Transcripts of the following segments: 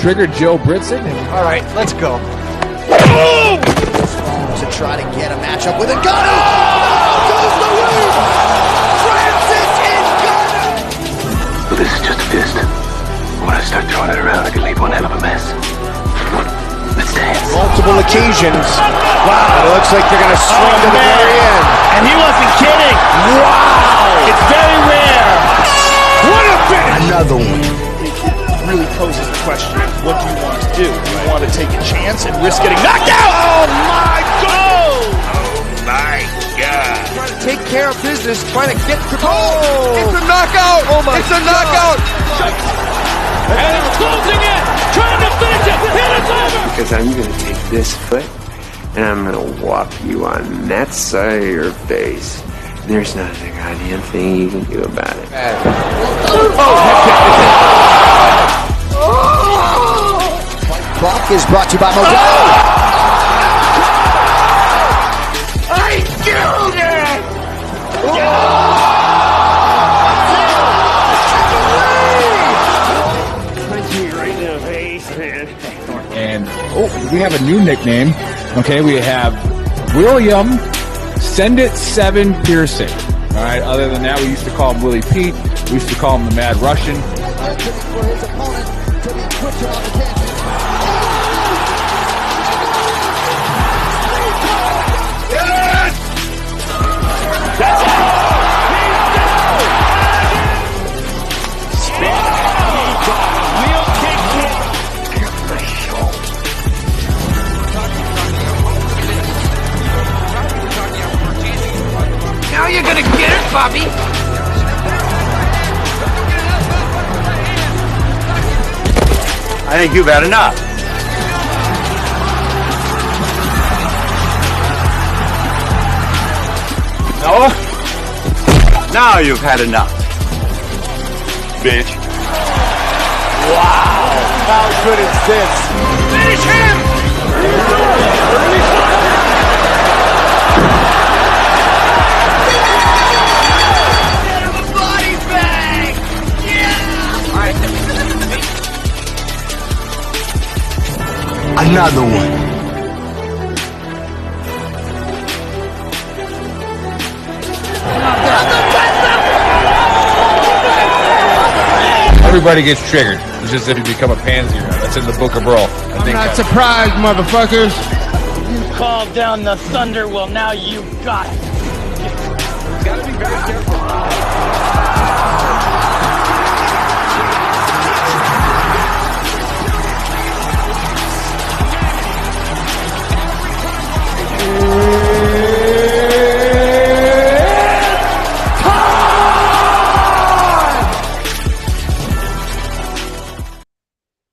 Trigger Joe Britson. All right, let's go. To try to get a matchup with Ngannou. Oh, goes the lead. Francis Ngannou. But this is just a fist. When I start throwing it around, I can leave one hell of a mess. Let's dance. Multiple occasions. Wow, it looks like they're going to swing to the very end. And he wasn't kidding. Wow. It's very rare. What a finish. Another one. Really poses the question, what do you want to do? Do you want to take a chance and risk getting knocked out? Oh my God! Oh my God. Trying to take care of business, trying to get to goal. It's a knockout. Oh my It's a knockout. And it's closing in, trying to finish it, and it's over! Because I'm going to take this foot and I'm going to whop you on that side of your face. There's not a goddamn thing you can do about it. Clock is brought to you by Modelo. I killed it! Punch me right in the face, man. And we have a new nickname. Okay, we have William Send It 7 Piercing. All right, other than that, we used to call him Willie Pete. We used to call him the Mad Russian. For his opponent to be quicker on the tangent. Now you're gonna get it, Bobby! I think you've had enough. Noah? Now you've had enough. Bitch. Wow. How good is this? Finish him! Body bag! Another one. Everybody gets triggered. It's just if you become a pansy. That's in the Book of Brawl. I'm not surprised, motherfuckers. You called down the thunder, well now you got it. Gotta be very careful.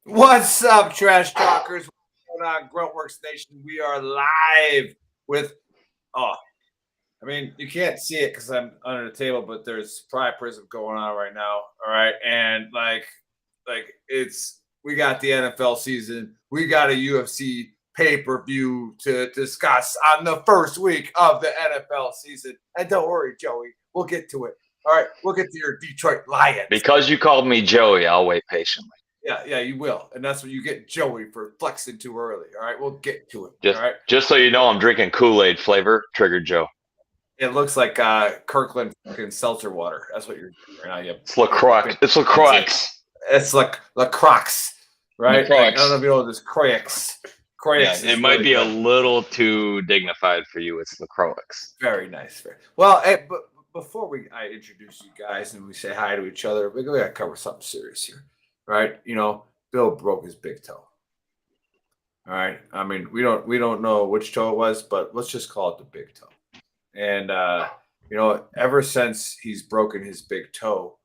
What's up, trash talkers? What's going on, Gruntworks Nation? We are live with, I mean, you can't see it because I'm under the table, but there's Pride Prism going on right now. All right. And we got the NFL season. We got a UFC pay-per-view to discuss on the first week of the NFL season. And don't worry, Joey, we'll get to it. All right. We'll get to your Detroit Lions. Because you called me Joey, I'll wait patiently. Yeah, you will. And that's what you get Joey for flexing too early. All right, we'll get to it. All right. Just so you know, I'm drinking Kool-Aid flavor, Triggered Joe. It looks like Kirkland fucking seltzer water. That's what you're doing right now. Yep. It's LaCroix. It's LaCroix. It's like LaCroix, right? LaCroix. I don't know if you know this Croix. Yeah, it might be a little too dignified for you. It's LaCroix. Very nice. Well, hey, but before I introduce you guys and we say hi to each other, we got to cover something serious here. Right, you know, Bill broke his big toe. All right, I mean, we don't know which toe it was, but let's just call it the big toe. And ever since he's broken his big toe,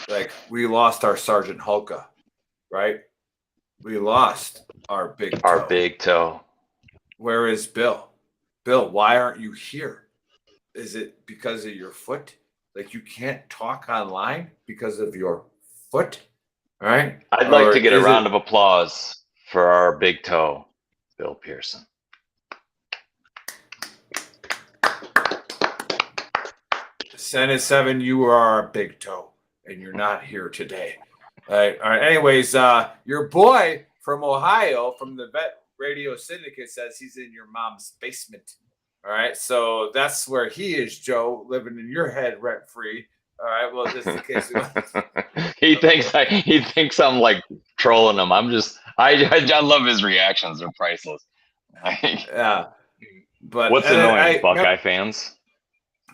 like we lost our Sergeant Hulka, right? We lost our big toe. Our big toe. Where is Bill? Bill, why aren't you here? Is it because of your foot? Like you can't talk online because of your foot? All right. I'd like to get a round of applause for our big toe, Bill Pearson. Senate 7, you are our big toe, and you're not here today. All right. Anyways, your boy from Ohio, from the Vet Radio Syndicate, says he's in your mom's basement. All right. So that's where he is, Joe, living in your head rent free. All right. Well, just in case. he thinks I'm like trolling him. I love his reactions. They're priceless. Yeah. But what's annoying, Buckeye fans?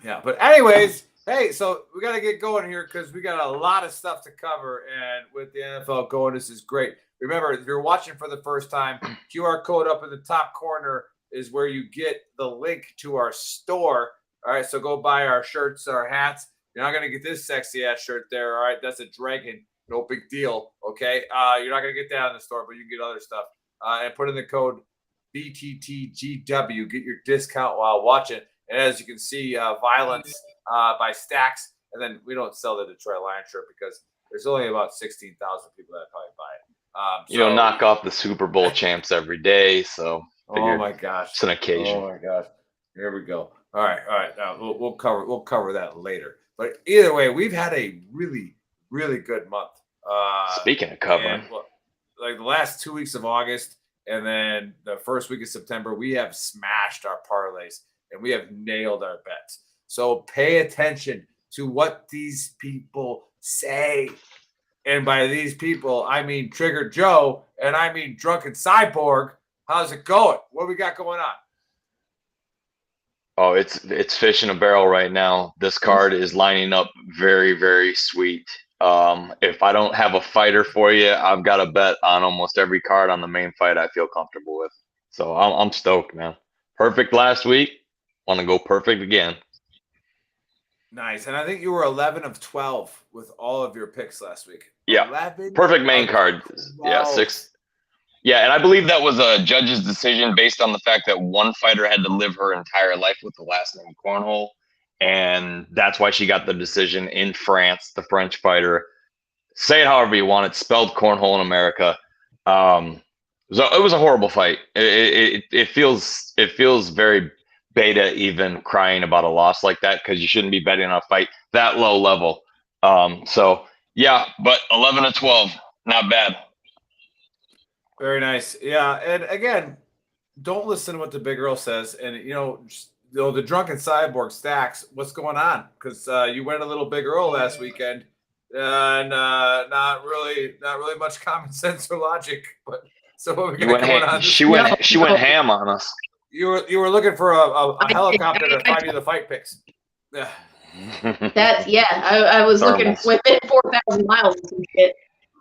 Yeah. But anyways, hey, so we got to get going here because we got a lot of stuff to cover. And with the NFL going, this is great. Remember, if you're watching for the first time, QR code up in the top corner is where you get the link to our store. All right. So go buy our shirts, our hats. You're not going to get this sexy ass shirt there. All right. That's a dragon. No big deal. Okay. You're not going to get that in the store, but you can get other stuff. And put in the code BTTGW. Get your discount while watching. And as you can see, Violence by Stacks. And then we don't sell the Detroit Lions shirt because there's only about 16,000 people that probably buy it. You don't knock off the Super Bowl champs every day. So oh my gosh. It's an occasion. Oh my gosh. Here we go. All right. Now we'll cover that later. But either way, we've had a really, really good month. Speaking of covering, like the last 2 weeks of August and then the first week of September, we have smashed our parlays and we have nailed our bets. So pay attention to what these people say. And by these people, I mean Trigger Joe and I mean Drunken Cyborg. How's it going? What we got going on? Oh, it's fish in a barrel right now. This card is lining up very, very sweet. If I don't have a fighter for you, I've got a bet on almost every card on the main fight I feel comfortable with. So I'm stoked, man. Perfect last week. Want to go perfect again. Nice. And I think you were 11 of 12 with all of your picks last week. Yeah. Perfect main card. 12. Yeah, 6. Yeah, and I believe that was a judge's decision based on the fact that one fighter had to live her entire life with the last name Cornhole. And that's why she got the decision in France, the French fighter. Say it however you want. It's spelled Cornhole in America. So it was a horrible fight. It feels very beta even crying about a loss like that because you shouldn't be betting on a fight that low level. So, yeah, but 11 of 12, not bad. Very nice. Yeah, and again, don't listen to what the big girl says. And the Drunken Cyborg Stacks, what's going on? Because you went a little Big Earl last weekend, and not really much common sense or logic. But so what we got going on? She went ham on us. You were looking for a helicopter to find you the fight picks. Yeah. I was looking within 4,000 miles and some shit.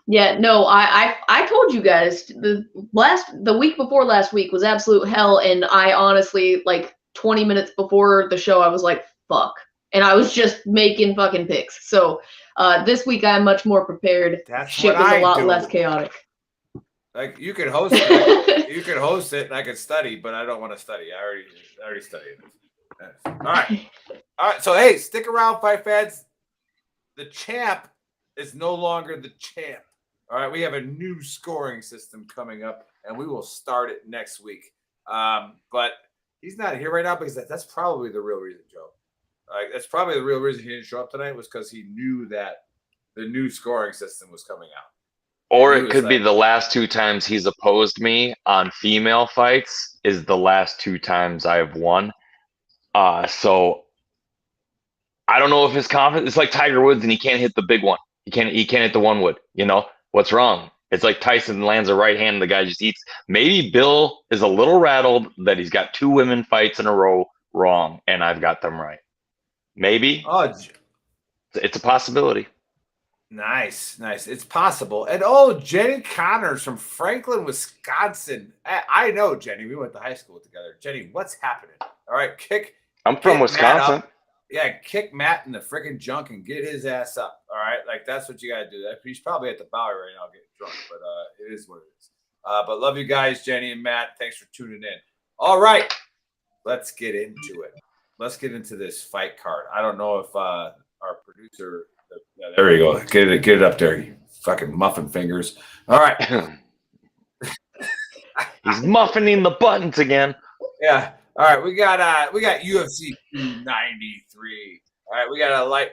Yeah, no, I told you guys the week before last week was absolute hell, and I honestly, like 20 minutes before the show, I was like, fuck. And I was just making fucking picks. So this week I'm much more prepared. Shit was a lot less chaotic. Like you could host it, you could host it, and I could study, but I don't want to study. I already studied it. All right. So hey, stick around, fight fans. The champ is no longer the champ. All right, we have a new scoring system coming up, and we will start it next week. But he's not here right now because that's probably the real reason, Joe. That's probably the real reason he didn't show up tonight was because he knew that the new scoring system was coming out. Or it could be the last 2 times he's opposed me on female fights is the last 2 times I have won. So I don't know if his confidence. It's like Tiger Woods, and he can't hit the big one. He can't hit the 1 wood. You know what's wrong? It's like Tyson lands a right hand, and the guy just eats. Maybe Bill is a little rattled that he's got 2 women fights in a row wrong, and I've got them right. Maybe. Oh, it's a possibility. Nice. It's possible. And Jenny Connors from Franklin, Wisconsin. I know Jenny. We went to high school together. Jenny, what's happening? All right, I'm from Wisconsin. Yeah, kick Matt in the freaking junk and get his ass up. All right, like that's what you got to do. He's probably at the Bowery right now getting drunk, but it is what it is. But love you guys, Jenny and Matt. Thanks for tuning in. All right, let's get into it. Let's get into this fight card. I don't know if our producer. There you go. Get it up there, you fucking muffin fingers. All right. He's muffining the buttons again. Yeah. All right. We got UFC 293. All right. We got a light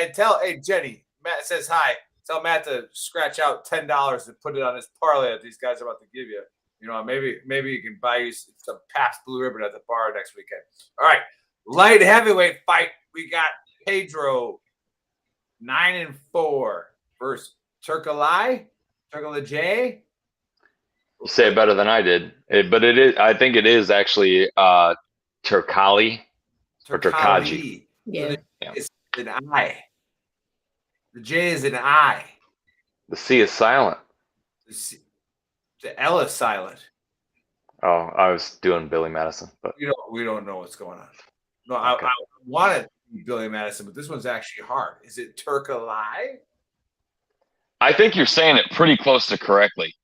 and tell. Hey, Jenny. Matt says hi. Tell Matt to scratch out $10 and put it on his parlay that these guys are about to give you. You know, maybe you can buy you some Pabst Blue Ribbon at the bar next weekend. All right, light heavyweight fight. We got Pedro 9-4 versus Turkalai J. You say it better than I did, but it is. I think it is actually Turkali or Turkaji. Yeah. It's an I. The J is an I. The C is silent. The L is silent. Oh, I was doing Billy Madison, but we don't know what's going on. No, okay. I wanted to be Billy Madison, but this one's actually hard. Is it Turkalai? I think you're saying it pretty close to correctly.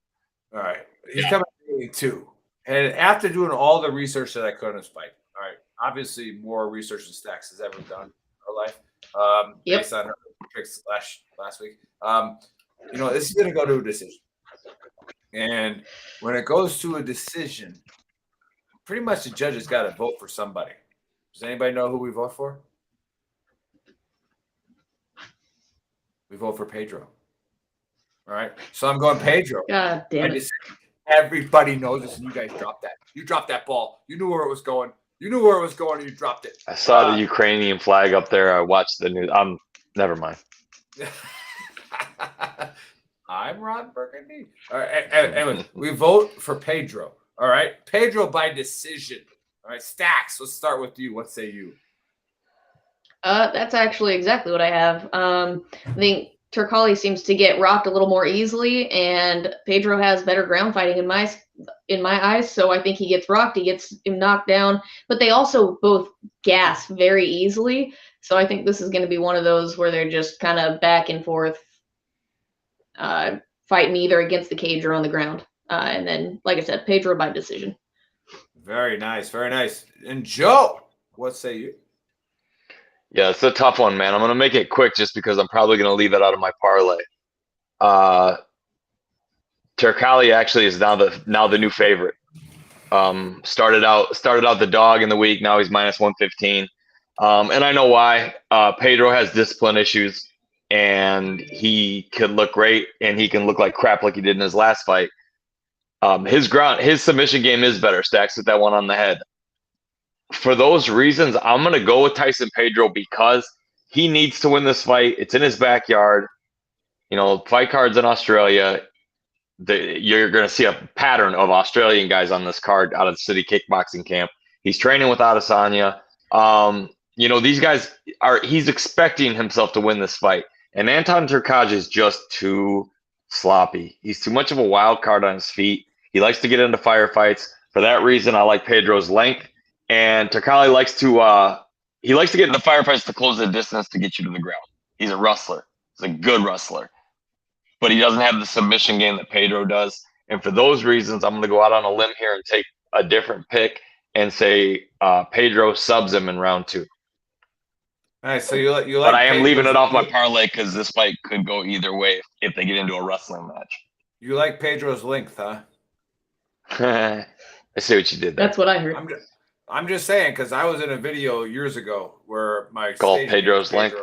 All right. He's coming at 2. And after doing all the research that I could on his fight, all right, obviously more research than Stacks has ever done in her life. Based on her picks last week. This is going to go to a decision. And when it goes to a decision, pretty much the judges got to vote for somebody. Does anybody know who we vote for? We vote for Pedro. All right. So I'm going Pedro. God damn it. Everybody knows this, and you guys dropped that. You dropped that ball. You knew where it was going. And you dropped it. I saw the Ukrainian flag up there. I watched the news. Never mind. I'm Ron Burgundy. All right. Anyway, we vote for Pedro. All right. Pedro by decision. All right. Stacks, let's start with you. What say you? That's actually exactly what I have. I think Turkali seems to get rocked a little more easily, and Pedro has better ground fighting in my eyes. So I think he gets rocked, he gets him knocked down, but they also both gas very easily. So I think this is going to be one of those where they're just kind of back and forth, fighting either against the cage or on the ground. And then, like I said, Pedro by decision. Very nice, very nice. And Joe, what say you? Yeah, it's a tough one, man. I'm going to make it quick just because I'm probably going to leave it out of my parlay. Turkali actually is now the new favorite. Started out the dog in the week. Now he's minus 115. And I know why. Pedro has discipline issues, and he can look great, and he can look like crap like he did in his last fight. His submission game is better. Stacks with that one on the head. For those reasons, I'm going to go with Tyson Pedro because he needs to win this fight. It's in his backyard. Fight cards in Australia. You're going to see a pattern of Australian guys on this card out of the city kickboxing camp. He's training with Adesanya. These guys he's expecting himself to win this fight. And Anton Turkalj is just too sloppy. He's too much of a wild card on his feet. He likes to get into firefights. For that reason, I like Pedro's length. And Turkalj likes to get into firefights to close the distance to get you to the ground. He's a wrestler. He's a good wrestler. But he doesn't have the submission game that Pedro does. And for those reasons, I'm going to go out on a limb here and take a different pick and say Pedro subs him in round 2. All right, so you like. But I am leaving it off my parlay because this fight could go either way if they get into a wrestling match. You like Pedro's length, huh? I see what you did there. That's what I heard. I'm just saying because I was in a video years ago where my called Pedro's length.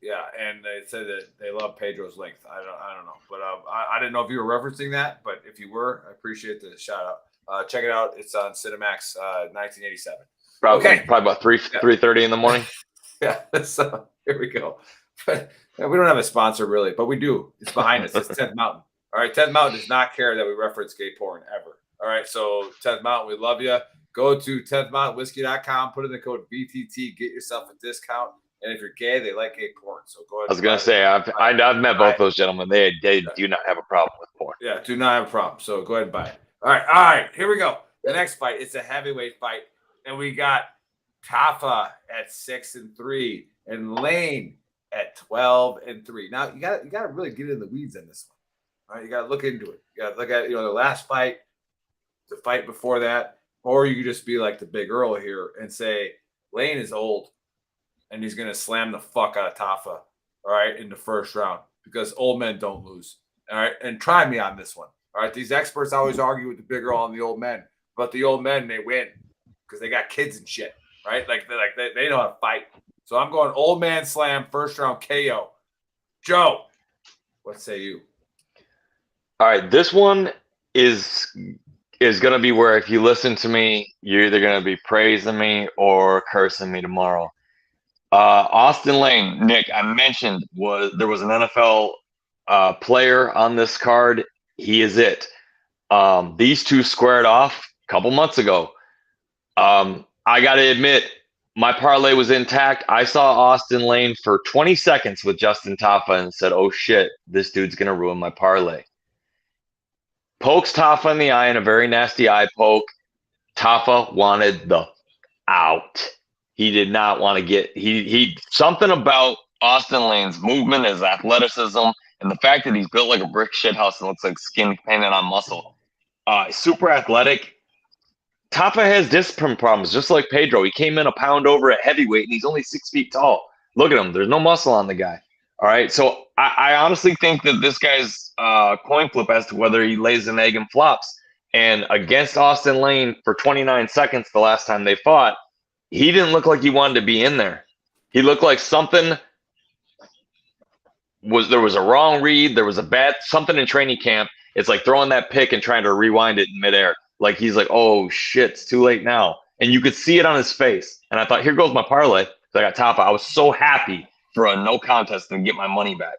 Yeah, and they said that they love Pedro's length. I don't know, but I didn't know if you were referencing that. But if you were, I appreciate the shout out. Check it out. It's on Cinemax, 1987. Probably about 3:30 in the morning. Yeah, so here we go. But we don't have a sponsor really, but we do. It's behind us. It's 10th Mountain. All right, 10th Mountain does not care that we reference gay porn ever. All right, so 10th Mountain, we love you. Go to 10thmountainwhiskey.com, put in the code VTT, get yourself a discount. And if you're gay, they like gay porn. So go ahead. I was going to say, I've met both those gentlemen. They do not have a problem with porn. Yeah, do not have a problem. So go ahead and buy it. All right, here we go. The next fight, it's a heavyweight fight. And we got Tafa at 6-3 and Lane at 12-3. Now, you got to really get in the weeds on this one. All right, you got to look into it. You got to look at the last fight, the fight before that. Or you could just be like the Big Earl here and say, Lane is old, and he's going to slam the fuck out of Tafa, all right, in the first round because old men don't lose, all right? And try me on this one, all right? These experts always argue with the Big Earl and the old men, but the old men, they win because they got kids and shit, right? They know how to fight. So I'm going old man slam, first round KO. Joe. What say you? All right, this one is going to be where if you listen to me, you're either going to be praising me or cursing me tomorrow. Austin Lane, Nick, I mentioned there was an NFL player on this card. He is it. These two squared off a couple months ago. I got to admit, my parlay was intact. I saw Austin Lane for 20 seconds with Justin Taffa and said, oh shit, this dude's going to ruin my parlay. Pokes Taffa in the eye in a very nasty eye poke. Taffa wanted the out. He did not want to get he something about Austin Lane's movement, his athleticism, and the fact that he's built like a brick shithouse and looks like skin painted on muscle. Super athletic. Taffa has discipline problems, just like Pedro. He came in a pound over at heavyweight, and he's only 6 feet tall. Look at him. There's no muscle on the guy. All right, so I honestly think that this guy's coin flip as to whether he lays an egg and flops. And against Austin Lane for 29 seconds the last time they fought, he didn't look like he wanted to be in there. He looked like there was a wrong read. There was something in training camp. It's like throwing that pick and trying to rewind it in midair. Like he's like, oh shit, it's too late now. And you could see it on his face. And I thought, here goes my parlay. So I got Taffa. I was so happy for a no contest and get my money back.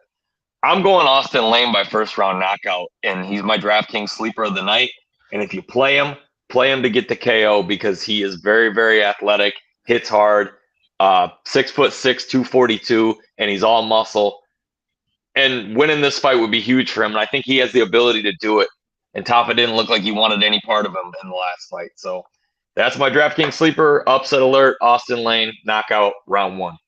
I'm going Austin Lane by first round knockout, and he's my DraftKings sleeper of the night. And if you play him to get the KO because he is very, very athletic, hits hard, 6'6", 242, and he's all muscle. And winning this fight would be huge for him. And I think he has the ability to do it. And Taffa didn't look like he wanted any part of him in the last fight. So that's my DraftKings sleeper. Upset alert, Austin Lane, knockout, round 1.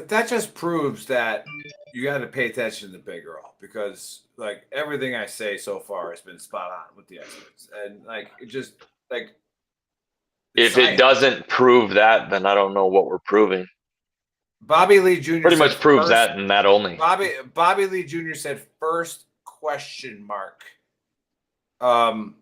That just proves that you got to pay attention to Big Earl, because like everything I say so far has been spot on with the experts, and like it just like if it doesn't prove that, then I don't know what we're proving. Bobby Lee Jr. pretty much proves that and that only. Bobby Lee Jr. said first question mark. I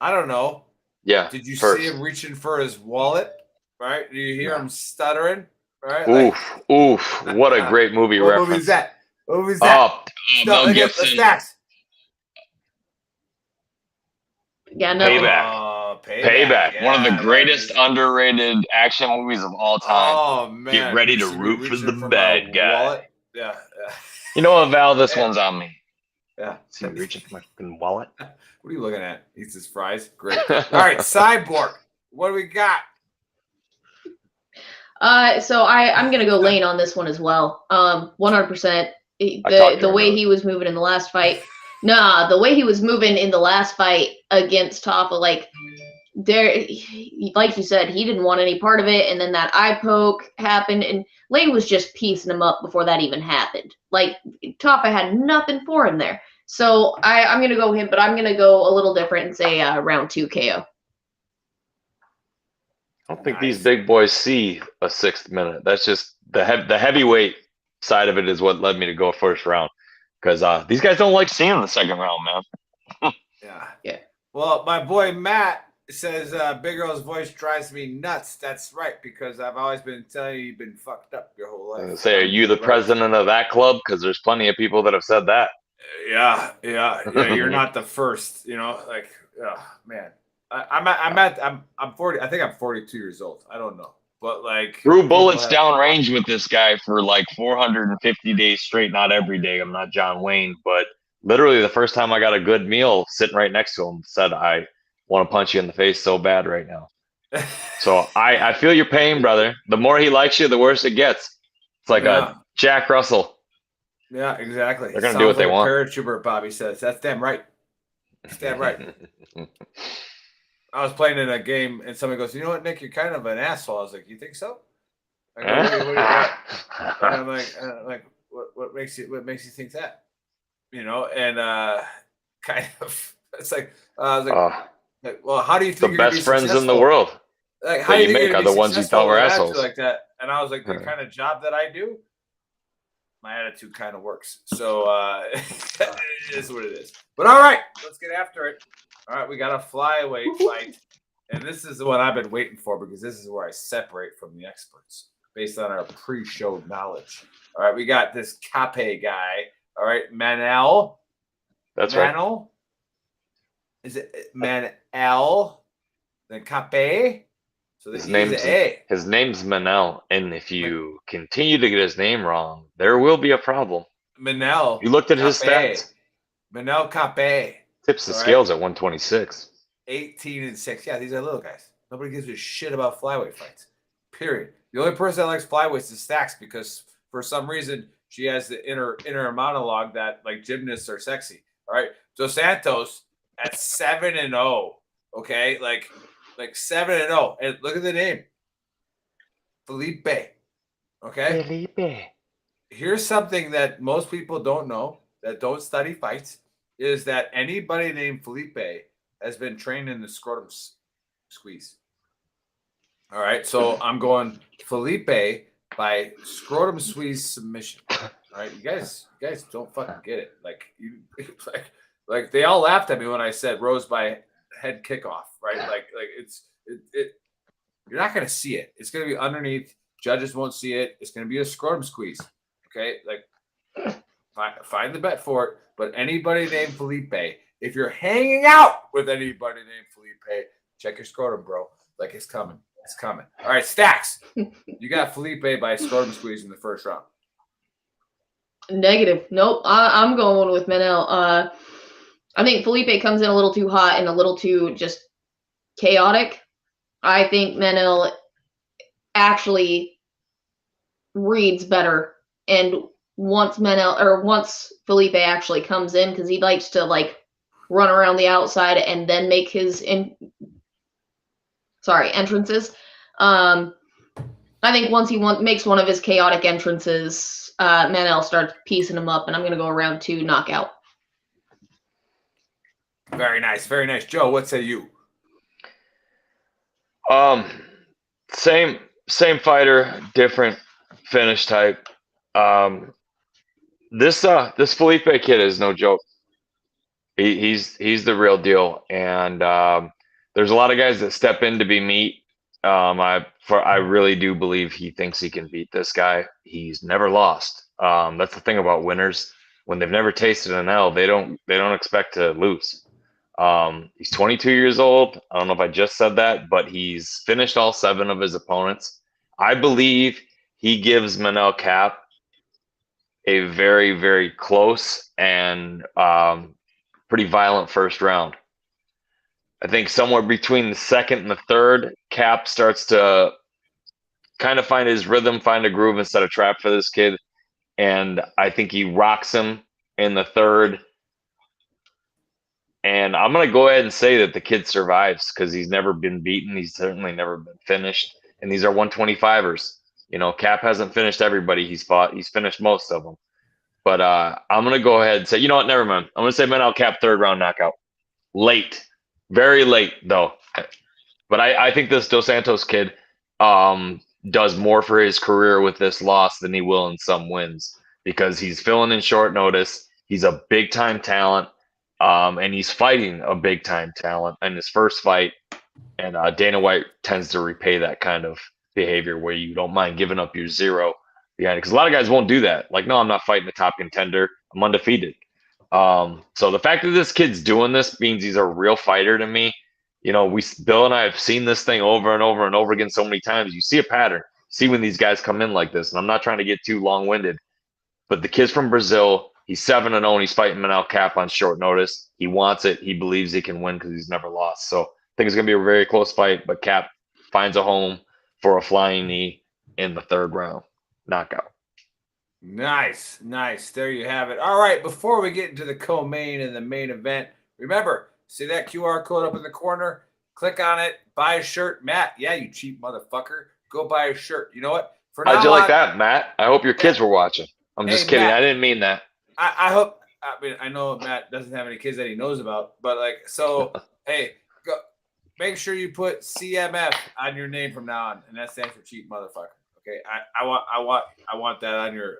don't know. Yeah. Did you first. see him reaching for his wallet? Right? Do you hear him stuttering? Right? Oof! What a great movie what reference. Movie is that? What movie is that? Mel Gibson. Yeah, no. Payback. Yeah, one of the greatest underrated action movies of all time. Oh man! Get ready to root for the bad guy. Wallet? Yeah. You know what, Val? This one's on me. Yeah. See me reaching for my fucking wallet. What are you looking at? Eats his fries. Great. All right, Cyborg. What do we got? So I'm gonna go Lane on this one as well. 100%. The way he was moving in the last fight. The way he was moving in the last fight against Taffa, like you said, he didn't want any part of it, and then that eye poke happened, and Lane was just piecing him up before that even happened. Like Taffa had nothing for him there. So I'm gonna go him, but I'm gonna go a little different and say round 2 KO. I don't think these big boys see a 6th minute. That's just the heavyweight side of it is what led me to go first round, because these guys don't like seeing the second round, man. Yeah. Well, my boy Matt says Big Earl's voice drives me nuts. That's right, because I've always been telling you you've been fucked up your whole life. Say, are you the president of that club? Because there's plenty of people that have said that. Yeah. You're not the first. Like, oh, man. I'm 40. I think I'm 42 years old. I don't know, but like threw bullets downrange with this guy for like 450 days straight. Not every day. I'm not John Wayne, but literally the first time I got a good meal, sitting right next to him, said, "I want to punch you in the face so bad right now." So I feel your pain, brother. The more he likes you, the worse it gets. It's like a Jack Russell. Yeah, exactly. They're gonna do what they want. Paratrooper, Bobby says. That's damn right. That's damn right. I was playing in a game, and somebody goes, "You know what, Nick? You're kind of an asshole." I was like, "You think so?" I go, and I'm like, what makes you think that? And kind of, it's like I was like, well, how do you think the best friends in the world? Like, how do you make are the ones you thought were assholes like that? And I was like, the kind of job that I do, my attitude kind of works. So it is what it is. But all right, let's get after it. All right, we got a flyweight fight. And this is the one I've been waiting for, because this is where I separate from the experts based on our pre-show knowledge. All right, we got this Cape guy, All right, Manel. That's right. Manel. Is it Manel? Then Cape. So the His E is A. name's Manel, and if you continue to get his name wrong, there will be a problem. Manel. You looked at his Cape. stats. Manel Cape. Tips the All right. scales at 126. 18-6. Yeah, these are little guys. Nobody gives a shit about flyweight fights. Period. The only person that likes flyweights is Stacks because for some reason she has the inner monologue that like gymnasts are sexy. All right. Dos Santos at 7-0. Okay, like 7-0. And look at the name, Felipe. Okay. Felipe. Here's something that most people don't know that don't study fights is that anybody named Felipe has been trained in the scrotum squeeze. All right, so I'm going Felipe by scrotum squeeze submission. All right, you guys don't fucking get it. Like you, like they all laughed at me when I said Rose by head kickoff. Right, like it. You're not gonna see it. It's gonna be underneath. Judges won't see it. It's gonna be a scrotum squeeze. Okay, like find the bet for it. But anybody named Felipe, if you're hanging out with anybody named Felipe, check your scrotum, bro. Like it's coming. It's coming. All right, Stacks. You got Felipe by scrotum squeeze in the first round. Negative. Nope. I'm going with Manel. I think Felipe comes in a little too hot and a little too just chaotic. I think Manel actually reads better, and once Felipe actually comes in, because he likes to like run around the outside and then make his entrances. I think once he makes one of his chaotic entrances, Manel starts piecing him up, and I'm going to go around 2 knockout. Very nice, very nice. Joe, what say you? Same fighter, different finish type. This Felipe kid is no joke. He's the real deal, and there's a lot of guys that step in to be meat. I really do believe he thinks he can beat this guy. He's never lost. That's the thing about winners. When they've never tasted an L, they don't expect to lose. He's 22 years old. I don't know if I just said that, but he's finished all 7 of his opponents. I believe he gives Manel Cap a very, very close and pretty violent first round. I think somewhere between the second and the third, Cap starts to kind of find his rhythm, find a groove instead of trap for this kid. And I think he rocks him in the third. And I'm going to go ahead and say that the kid survives because he's never been beaten. He's certainly never been finished. And these are 125ers. You know, Cap hasn't finished everybody he's fought. He's finished most of them. But I'm going to go ahead and say, you know what? Never mind. I'm going to say Manel Cap third round knockout. Late. Very late, though. But I think this Dos Santos kid does more for his career with this loss than he will in some wins because he's filling in short notice. He's a big-time talent. And he's fighting a big-time talent in his first fight. And Dana White tends to repay that kind of behavior where you don't mind giving up your zero behind it. Because a lot of guys won't do that. Like, no, I'm not fighting a top contender. I'm undefeated. So the fact that this kid's doing this means he's a real fighter to me. You know, Bill and I have seen this thing over and over and over again so many times. You see a pattern. See when these guys come in like this. And I'm not trying to get too long-winded. But the kid's from Brazil. He's 7-0 and he's fighting Manel Cap on short notice. He wants it. He believes he can win because he's never lost. So I think it's going to be a very close fight, but Cap finds a home for a flying knee in the third round. Knockout. Nice. There you have it. All right, before we get into the co-main and the main event, remember, see that QR code up in the corner? Click on it. Buy a shirt. Matt, yeah, you cheap motherfucker. Go buy a shirt. You know what? How'd you like that, Matt? I hope your kids were watching. I'm just kidding. Matt, I didn't mean that. I hope. I mean, I know Matt doesn't have any kids that he knows about, but like, so hey, go make sure you put CMF on your name from now on, and that stands for cheap motherfucker. Okay, I want that on your.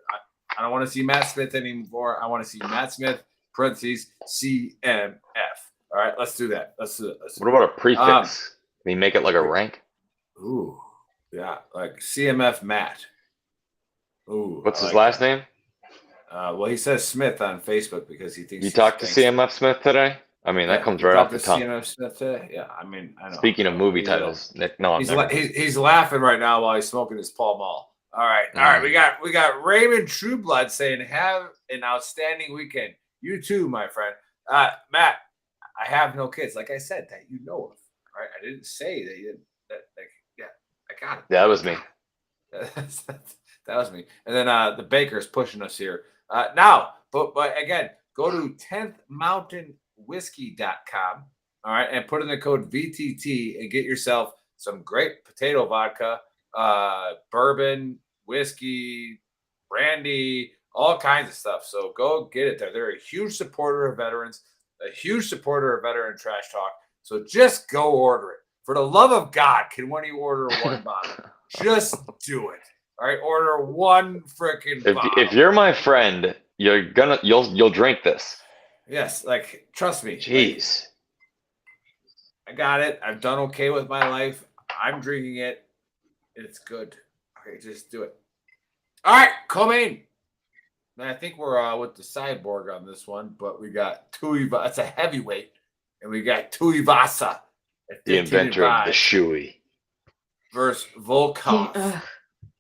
I don't want to see Matt Smith anymore. I want to see Matt Smith parentheses CMF. All right, let's do that. Let's do it. What about a prefix? Can you make it like a rank? Ooh, yeah, like CMF Matt. Ooh, what's his last name? Well, he says Smith on Facebook because he thinks You he's talked to gangster. CMF Smith today? I mean, that comes You right off talked the to tongue. CMF Smith today? Yeah, I mean, I know. Speaking of movie titles, Nick, no, I'm never. He's laughing right now while he's smoking his Pall Mall. All right. We got Raymond Trueblood saying, "Have an outstanding weekend." You too, my friend. Matt, I have no kids. Like I said, that you know of. Right? I didn't say that you didn't. Yeah, I got it. Yeah, that was me. That was me. And then the baker's pushing us here. Now, but again, go to 10thmountainwhiskey.com, all right, and put in the code VTT and get yourself some great potato vodka, bourbon, whiskey, brandy, all kinds of stuff. So go get it there. They're a huge supporter of veterans, a huge supporter of veteran trash talk. So just go order it. For the love of God, can one of you order one bottle? Just do it. All right, order one freaking bottle. If you're my friend, you'll drink this. Yes, like trust me. Jeez. I got it. I've done okay with my life. I'm drinking it. It's good. Okay, just do it. All right, co-main. And I think we're with the cyborg on this one, but we got Tuivasa. It's a heavyweight, and we got Tuivasa, The inventor of the shoey, versus Volkov.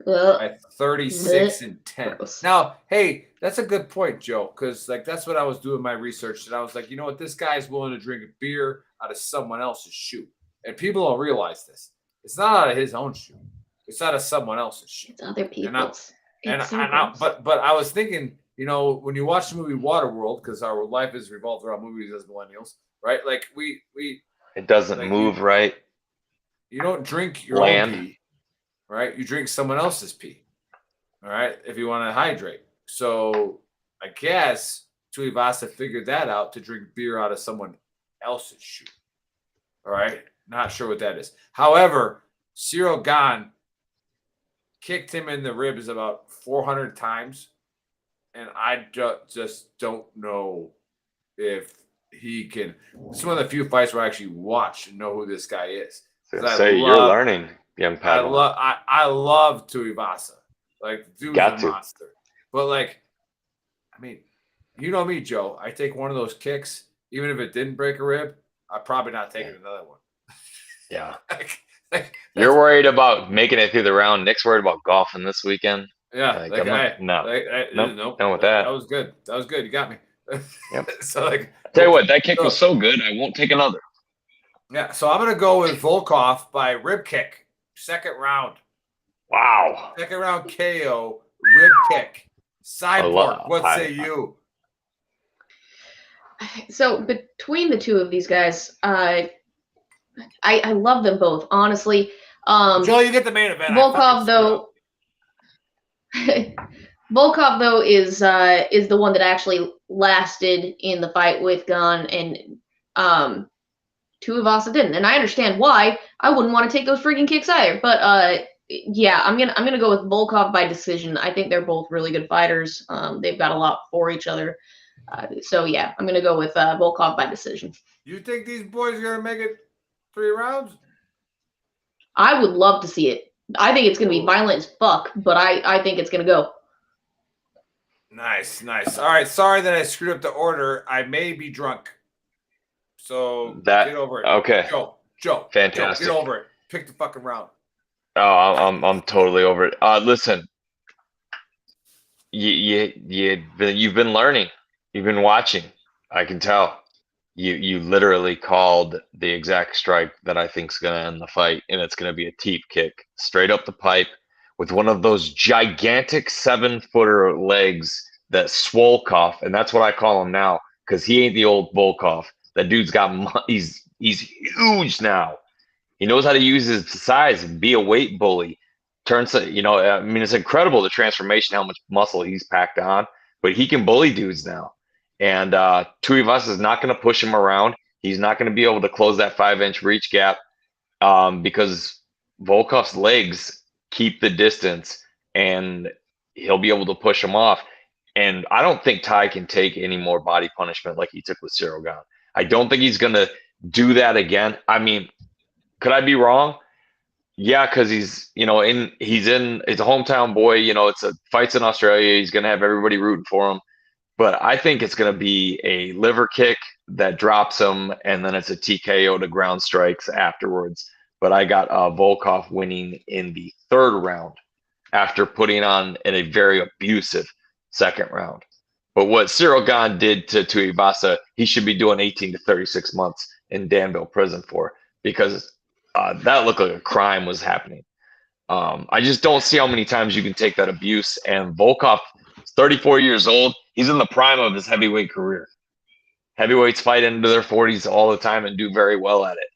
Well, At 36-10. Gross. Now, hey, that's a good point, Joe, because like that's what I was doing my research, and I was like, you know what, this guy's willing to drink a beer out of someone else's shoe, and people don't realize this. It's not out of his own shoe; it's out of someone else's shoe. It's other people's. But I was thinking, you know, when you watch the movie Waterworld, because our life is revolved around movies as millennials, right? Like we it doesn't like move right. You don't drink your Land. own pee. Right? You drink someone else's pee. All right? If you want to hydrate. So I guess Tuivasa figured that out to drink beer out of someone else's shoe. All right? Not sure what that is. However, Cyril Gahn kicked him in the ribs about 400 times. And I just don't know if he can. It's one of the few fights where I actually watch and know who this guy is. Say you're learning. I love Tuivasa. Like, the dude's a monster. But, like, I mean, you know me, Joe. I take one of those kicks, even if it didn't break a rib, I'm probably not taking another one. Yeah. You're worried about making it through the round. Nick's worried about golfing this weekend. Yeah. Nope. Nope. Done with that. That was good. You got me. Yep. So, like, I'll tell you what, that kick was so good, I won't take another. Yeah. So I'm going to go with Volkov by rib kick. Second round. Wow. Second round KO, rib kick. Cyborg, what say you? So between the two of these guys, I love them both, honestly. Joe, you get the main event. Volkov though is the one that actually lasted in the fight with Gunn, and Tuivasa didn't, and I understand why. I wouldn't want to take those freaking kicks either. But yeah, I'm gonna go with Volkov by decision. I think they're both really good fighters. They've got a lot for each other. So yeah, I'm gonna go with Volkov by decision. You think these boys are gonna make it 3 rounds? I would love to see it. I think it's gonna be violent as fuck, but I think it's gonna go. Nice. All right, sorry that I screwed up the order. I may be drunk. So get over it. Okay. Joe. Fantastic. Get over it. Pick the fucking round. Oh, I'm totally over it. Listen, you've been learning. You've been watching. I can tell. You literally called the exact strike that I think is going to end the fight, and it's going to be a teep kick straight up the pipe with one of those gigantic 7-footer legs that Swolkov, and that's what I call him now because he ain't the old Volkov. That dude's got he's huge now. He knows how to use his size and be a weight bully. Turns to, I mean, it's incredible the transformation, how much muscle he's packed on, but he can bully dudes now. And Tuivasa is not going to push him around. He's not going to be able to close that 5-inch reach gap because Volkov's legs keep the distance and he'll be able to push him off. And I don't think Ty can take any more body punishment like he took with Cyril Gahn. I don't think he's going to do that again. I mean, could I be wrong? Yeah, because he's you know he's it's a hometown boy. It's a fights in Australia. He's gonna have everybody rooting for him. But I think it's gonna be a liver kick that drops him, and then it's a TKO to ground strikes afterwards. But I got Volkov winning in the third round after putting on in a very abusive second round. But what Cyril Gahn did to Tuivasa, he should be doing 18 to 36 months in Danville prison for, because that looked like a crime was happening. I just don't see how many times you can take that abuse. And Volkov is 34 years old. He's in the prime of his heavyweight career. Heavyweights fight into their 40s all the time and do very well at it.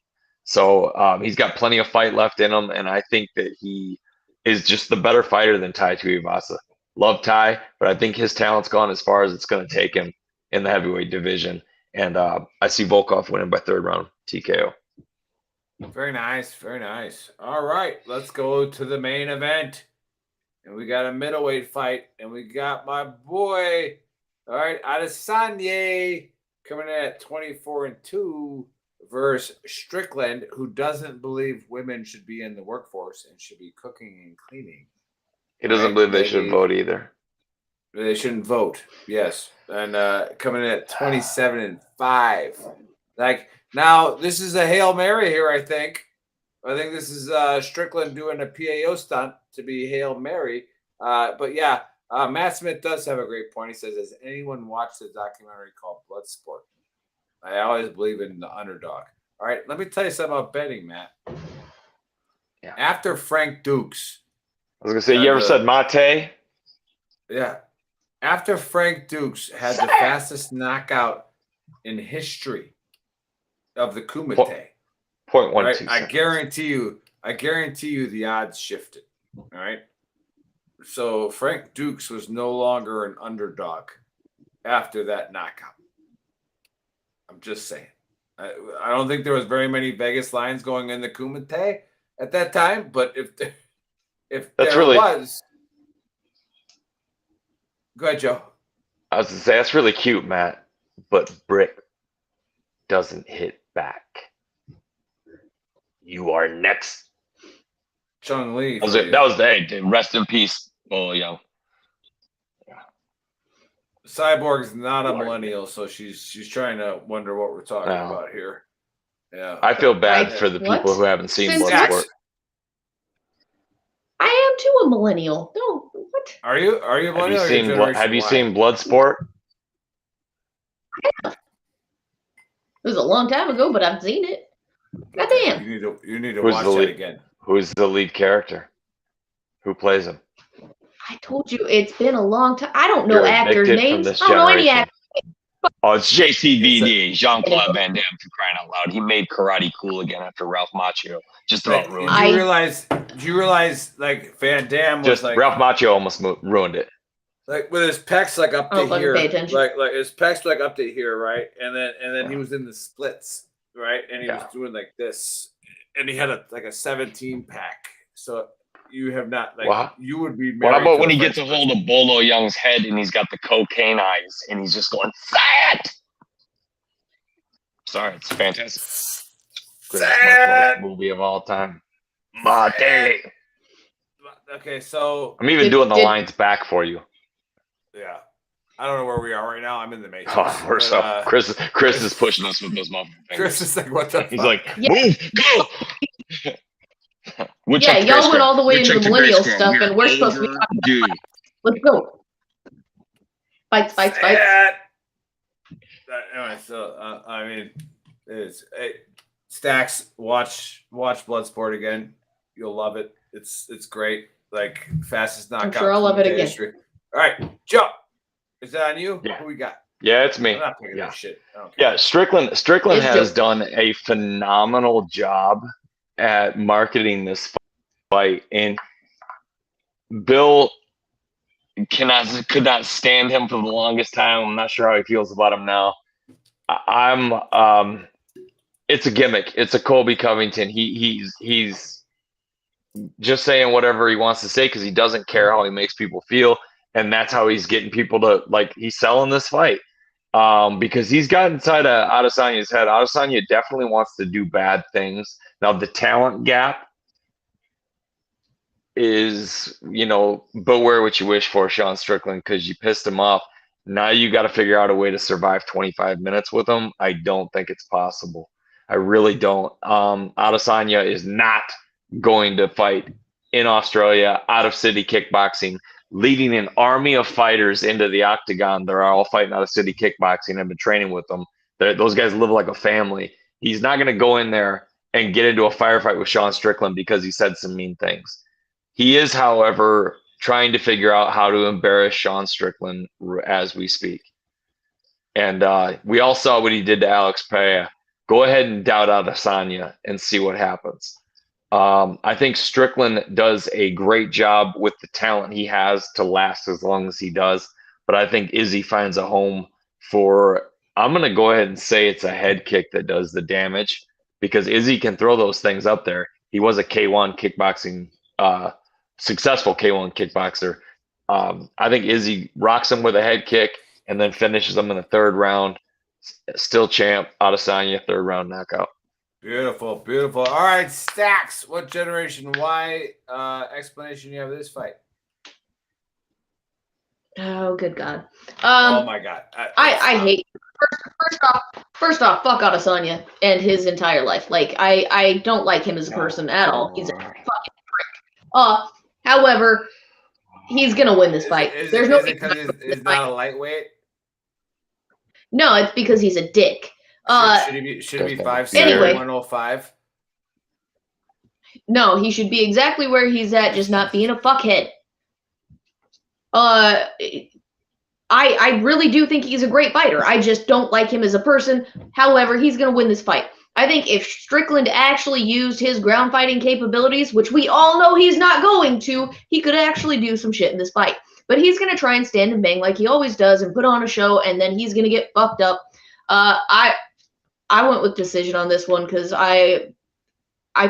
So he's got plenty of fight left in him, and I think that he is just the better fighter than Tai Tuivasa. Love Tai, but I think his talent's gone as far as it's going to take him in the heavyweight division. And I see Volkov winning by third round TKO. Very nice. Very nice. All right. Let's go to the main event. And we got a middleweight fight. And we got my boy, all right, Adesanya coming in at 24-2 versus Strickland, who doesn't believe women should be in the workforce and should be cooking and cleaning. He doesn't believe they should vote either. They shouldn't vote. Yes. And coming in at 27-5. Like, now, this is a Hail Mary here, I think. I think this is Strickland doing a PAO stunt to be Hail Mary. But yeah, Matt Smith does have a great point. He says, has anyone watched the documentary called Bloodsport? I always believe in the underdog. All right, let me tell you something about betting, Matt. Yeah. After Frank Dukes. I was going to say, you ever said mate? Yeah. After Frank Dukes had the fastest knockout in history of the Kumite. 0.12 right? seconds. I guarantee you the odds shifted. All right. So Frank Dukes was no longer an underdog after that knockout. I'm just saying. I don't think there was very many Vegas lines going in the Kumite at that time, but if there was, go ahead, Joe. I was going to say, that's really cute, Matt, but Britt doesn't hit back. You are next. Chung Lee. That was the rest in peace. Oh, yeah. Cyborg is not a millennial, so she's trying to wonder what we're talking about here. Yeah. I feel bad for the people who haven't seen Bloodsport. I am too a millennial. No, what? Are you a millennial? Have you seen Bloodsport? It was a long time ago, but I've seen it. Goddamn. You need to watch that again. Who's the lead character? Who plays him? I told you it's been a long time. I don't know actors' names. I don't know any actors. Oh, it's JCVD, Jean-Claude Van Damme, for crying out loud. He made karate cool again after Ralph Macchio. Just about ruined it. Do you realize like Van Damme was like Ralph Macchio almost ruined it. Like with his pecs like up to here, like his pecs like up to here, right? And then he was in the splits, right? And he was doing like this, and he had a 17 pack. So you have not you would be. What about when he gets a hold of Bolo Young's head and he's got the cocaine eyes and he's just going fat? Sorry, it's fantastic. Greatest movie of all time. Mate. Okay, so I'm even doing the lines back for you. Yeah, I don't know where we are right now. I'm in the Matrix. Oh, we're so Chris is pushing us with those muffin fingers. Chris is like, what the? He's like, move, go. Y'all went all the way into the millennial stuff, and we're supposed to be talking about fights. Let's go. Fights. Anyway, so I mean, Stacks, watch Bloodsport again. You'll love it. It's great. Like fastest knockout. I'm sure I'll love it again. History. All right, Joe. Is that on you? Yeah. Who we got? Yeah, it's me. I'm not picking that shit. Yeah, Strickland has done a phenomenal job at marketing this fight, and Bill could not stand him for the longest time. I'm not sure how he feels about him now. It's a gimmick. It's a Colby Covington. He's just saying whatever he wants to say because he doesn't care how he makes people feel, and that's how he's getting people to he's selling this fight. Because he's got inside of Adesanya's head. Adesanya definitely wants to do bad things. Now the talent gap is, beware what you wish for, Sean Strickland, because you pissed him off. Now you got to figure out a way to survive 25 minutes with him. I don't think it's possible. I really don't. Adesanya is not going to fight in Australia, out of city kickboxing, leading an army of fighters into the octagon. They're all fighting out of city kickboxing. I've been training with them. Those guys live like a family. He's not going to go in there and get into a firefight with Sean Strickland because he said some mean things. He is, however, trying to figure out how to embarrass Sean Strickland as we speak. And we all saw what he did to Alex Pereira. Go ahead and doubt Adesanya and see what happens. I think Strickland does a great job with the talent he has to last as long as he does. But I think Izzy finds a home for, I'm going to go ahead and say it's a head kick that does the damage, because Izzy can throw those things up there. He was a K1 kickboxing, successful K1 kickboxer. I think Izzy rocks him with a head kick and then finishes him in the third round. Still champ, Adesanya, third round knockout. Beautiful, beautiful. All right, Stacks. What Generation Y explanation you have of this fight? Oh, good God. Oh my God. I hate. First off, fuck Adesanya and his entire life. Like, I don't like him as a person at all. He's a fucking prick. However, he's gonna win this fight. There's no because he's not a lightweight. No, it's because he's a dick. Should he be 5'7", anyway. 105? No, he should be exactly where he's at, just not being a fuckhead. I really do think he's a great fighter. I just don't like him as a person. However, he's going to win this fight. I think if Strickland actually used his ground fighting capabilities, which we all know he's not going to, he could actually do some shit in this fight. But he's going to try and stand and bang like he always does and put on a show, and then he's going to get fucked up. I went with decision on this one because I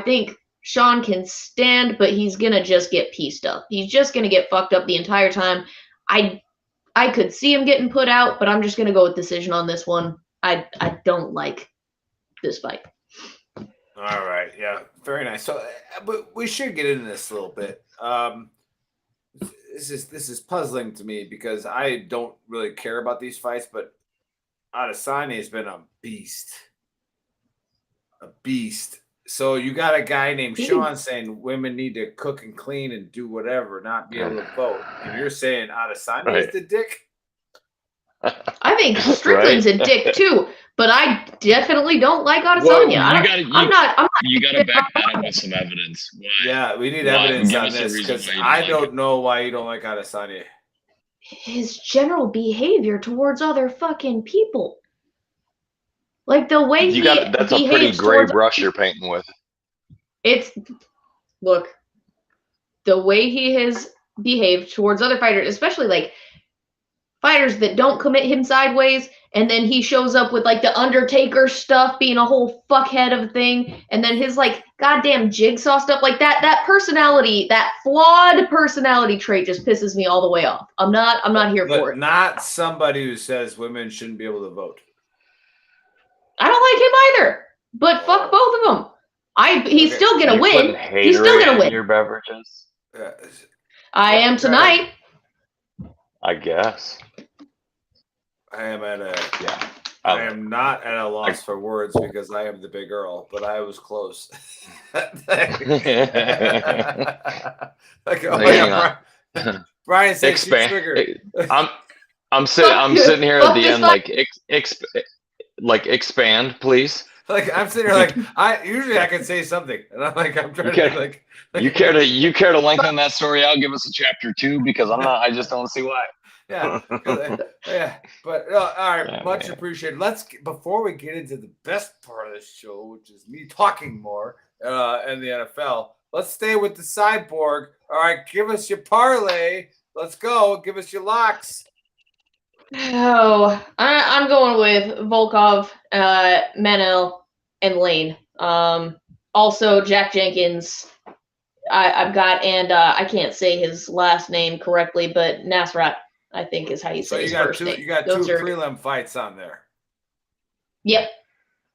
think Sean can stand, but he's going to just get pieced up. He's just going to get fucked up the entire time. I could see him getting put out, but I'm just going to go with decision on this one. I don't like this fight. All right. Yeah. Very nice. So, but we should get into this a little bit. This is puzzling to me because I don't really care about these fights, but Adesanya has been a beast. A beast. So you got a guy named Sean saying women need to cook and clean and do whatever, not be able to vote. And you're saying Adesanya is the dick? I think Strickland's a dick too, but I definitely don't like Adesanya. Well, you got to back that up with some evidence. Why? Yeah, we need evidence on this because I don't know why you don't like Adesanya. His general behavior towards other fucking people. Like the way that's a pretty gray brush you're painting with. Look, the way he has behaved towards other fighters, especially like fighters that don't commit him sideways, and then he shows up with like the Undertaker stuff being a whole fuckhead of a thing, and then his like goddamn jigsaw stuff, like that personality, that flawed personality trait just pisses me all the way off. I'm not here for it. Not somebody who says women shouldn't be able to vote. I don't like him either. But fuck both of them. He's still gonna win. He's still gonna win. Your beverages. I am tonight. I guess. I am not at a loss for words because I am the big Earl, but I was close. Brian says triggered. I'm sitting here at the end like expand, please. Like I'm sitting here like I can say something, and I'm trying to you care to lengthen that story out, give us a chapter 2 because I just don't see why. Yeah. But all right, yeah, much appreciated. Before we get into the best part of this show, which is me talking more in the NFL, let's stay with the Cyborg. All right, give us your parlay. Let's go. Give us your locks. Oh, I'm going with Volkov, Manel, and Lane. Also, Jack Jenkins. I've got, and I can't say his last name correctly, but Nasrat, I think, is how you say his first name. You got two prelim fights on there. Yep.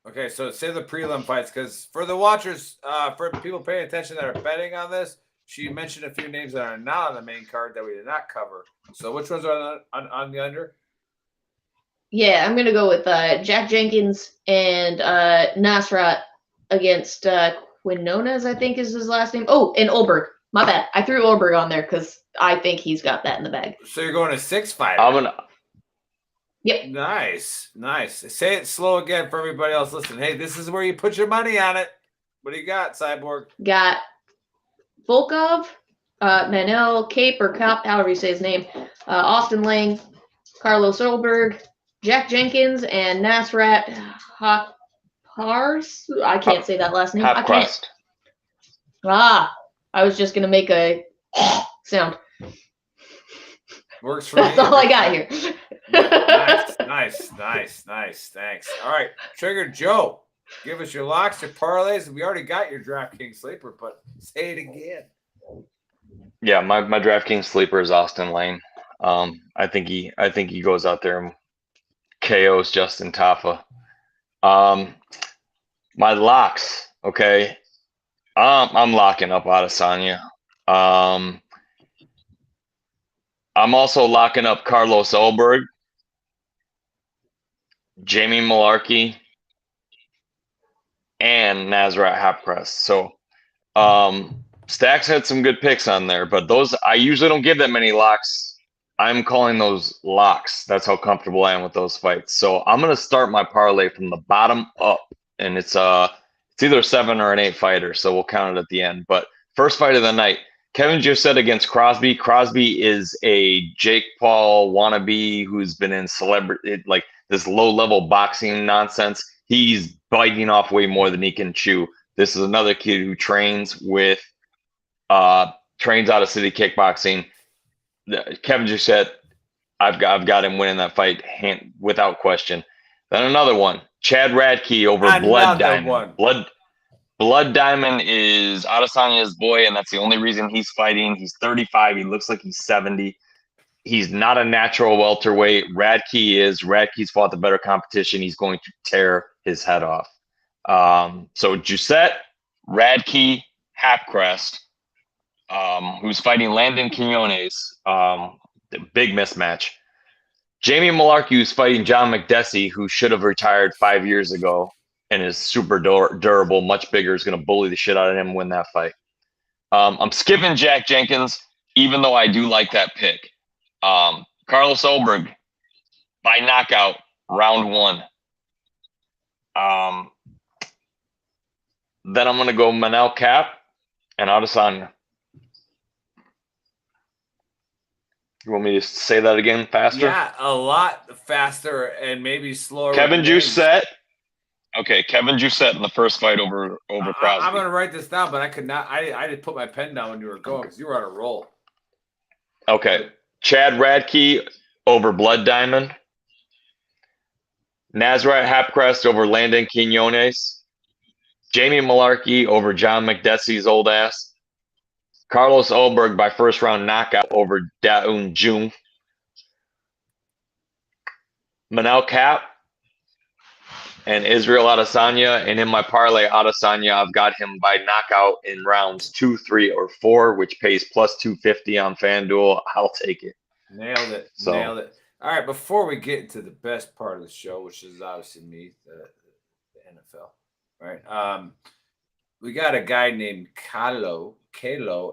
Okay, so say the prelim fights, because for the watchers, for people paying attention that are betting on this, she mentioned a few names that are not on the main card that we did not cover. So which ones are on the under? Yeah, I'm gonna go with Jack Jenkins and Nasrat against Quinones, I think is his last name. Oh, and Olberg. My bad. I threw Olberg on there because I think he's got that in the bag. So you're going to 6-5. I'm gonna. Yep. Nice. Say it slow again for everybody else. Listen, hey, this is where you put your money on it. What do you got, Cyborg? Got Volkov, Manel, Cape or Cop, however you say his name, Austin Lang, Carlos Olberg, Jack Jenkins, and Nasrat Hapars. I can't say that last name. I can't. I was just gonna make a sound. Works for me. That's all I got here. Nice. Thanks. All right, Trigger Joe, give us your locks, your parlays. We already got your DraftKings sleeper, but say it again. Yeah, my DraftKings sleeper is Austin Lane. I think he goes out there and KOs Justin Tafa. My locks, okay. I'm locking up Adesanya. I'm also locking up Carlos Olberg, Jamie Malarkey, and Nasrat Hapras. So Stacks had some good picks on there, but those I usually don't give that many locks. I'm calling those locks. That's how comfortable I am with those fights. So I'm gonna start my parlay from the bottom up, and it's either a 7 or an 8 fighter, so we'll count it at the end. But first fight of the night, Kevin Jousset against Crosby. Crosby is a Jake Paul wannabe who's been in celebrity, like this low-level boxing nonsense. He's biting off way more than he can chew. This is another kid who trains out of City Kickboxing. Kevin Jousset, I've got him winning that fight without question. Then another one, Chad Radke over Blood Diamond. Blood Diamond is Adesanya's boy, and that's the only reason he's fighting. He's 35. He looks like he's 70. He's not a natural welterweight. Radke's fought the better competition. He's going to tear his head off. So Jousset, Radke, Hapcrest, who's fighting Landon Quinones. The big mismatch. Jamie Malarkey, who's fighting John McDessie, who should have retired 5 years ago and is super durable, much bigger, is going to bully the shit out of him and win that fight. I'm skipping Jack Jenkins, even though I do like that pick. Carlos Olberg by knockout, round 1. Then I'm going to go Manel Cap and Adesanya. You want me to say that again faster? Yeah, a lot faster and maybe slower. Kevin Jousset. Okay, Kevin Jousset in the first fight over Crosby. I'm going to write this down, but I could not. I did put my pen down when you were going because you were on a roll. Okay, Chad Radke over Blood Diamond. Nasrat Hapcrest over Landon Quinones. Jamie Malarkey over John McDessie's old ass. Carlos Olberg by first round knockout over Daun Jung. Manel Cap and Israel Adesanya. And in my parlay, Adesanya, I've got him by knockout in rounds 2, 3, or 4, which pays plus 250 on FanDuel. I'll take it. Nailed it. Nailed it. All right, before we get into the best part of the show, which is obviously me, the NFL, right? We got a guy named Kalo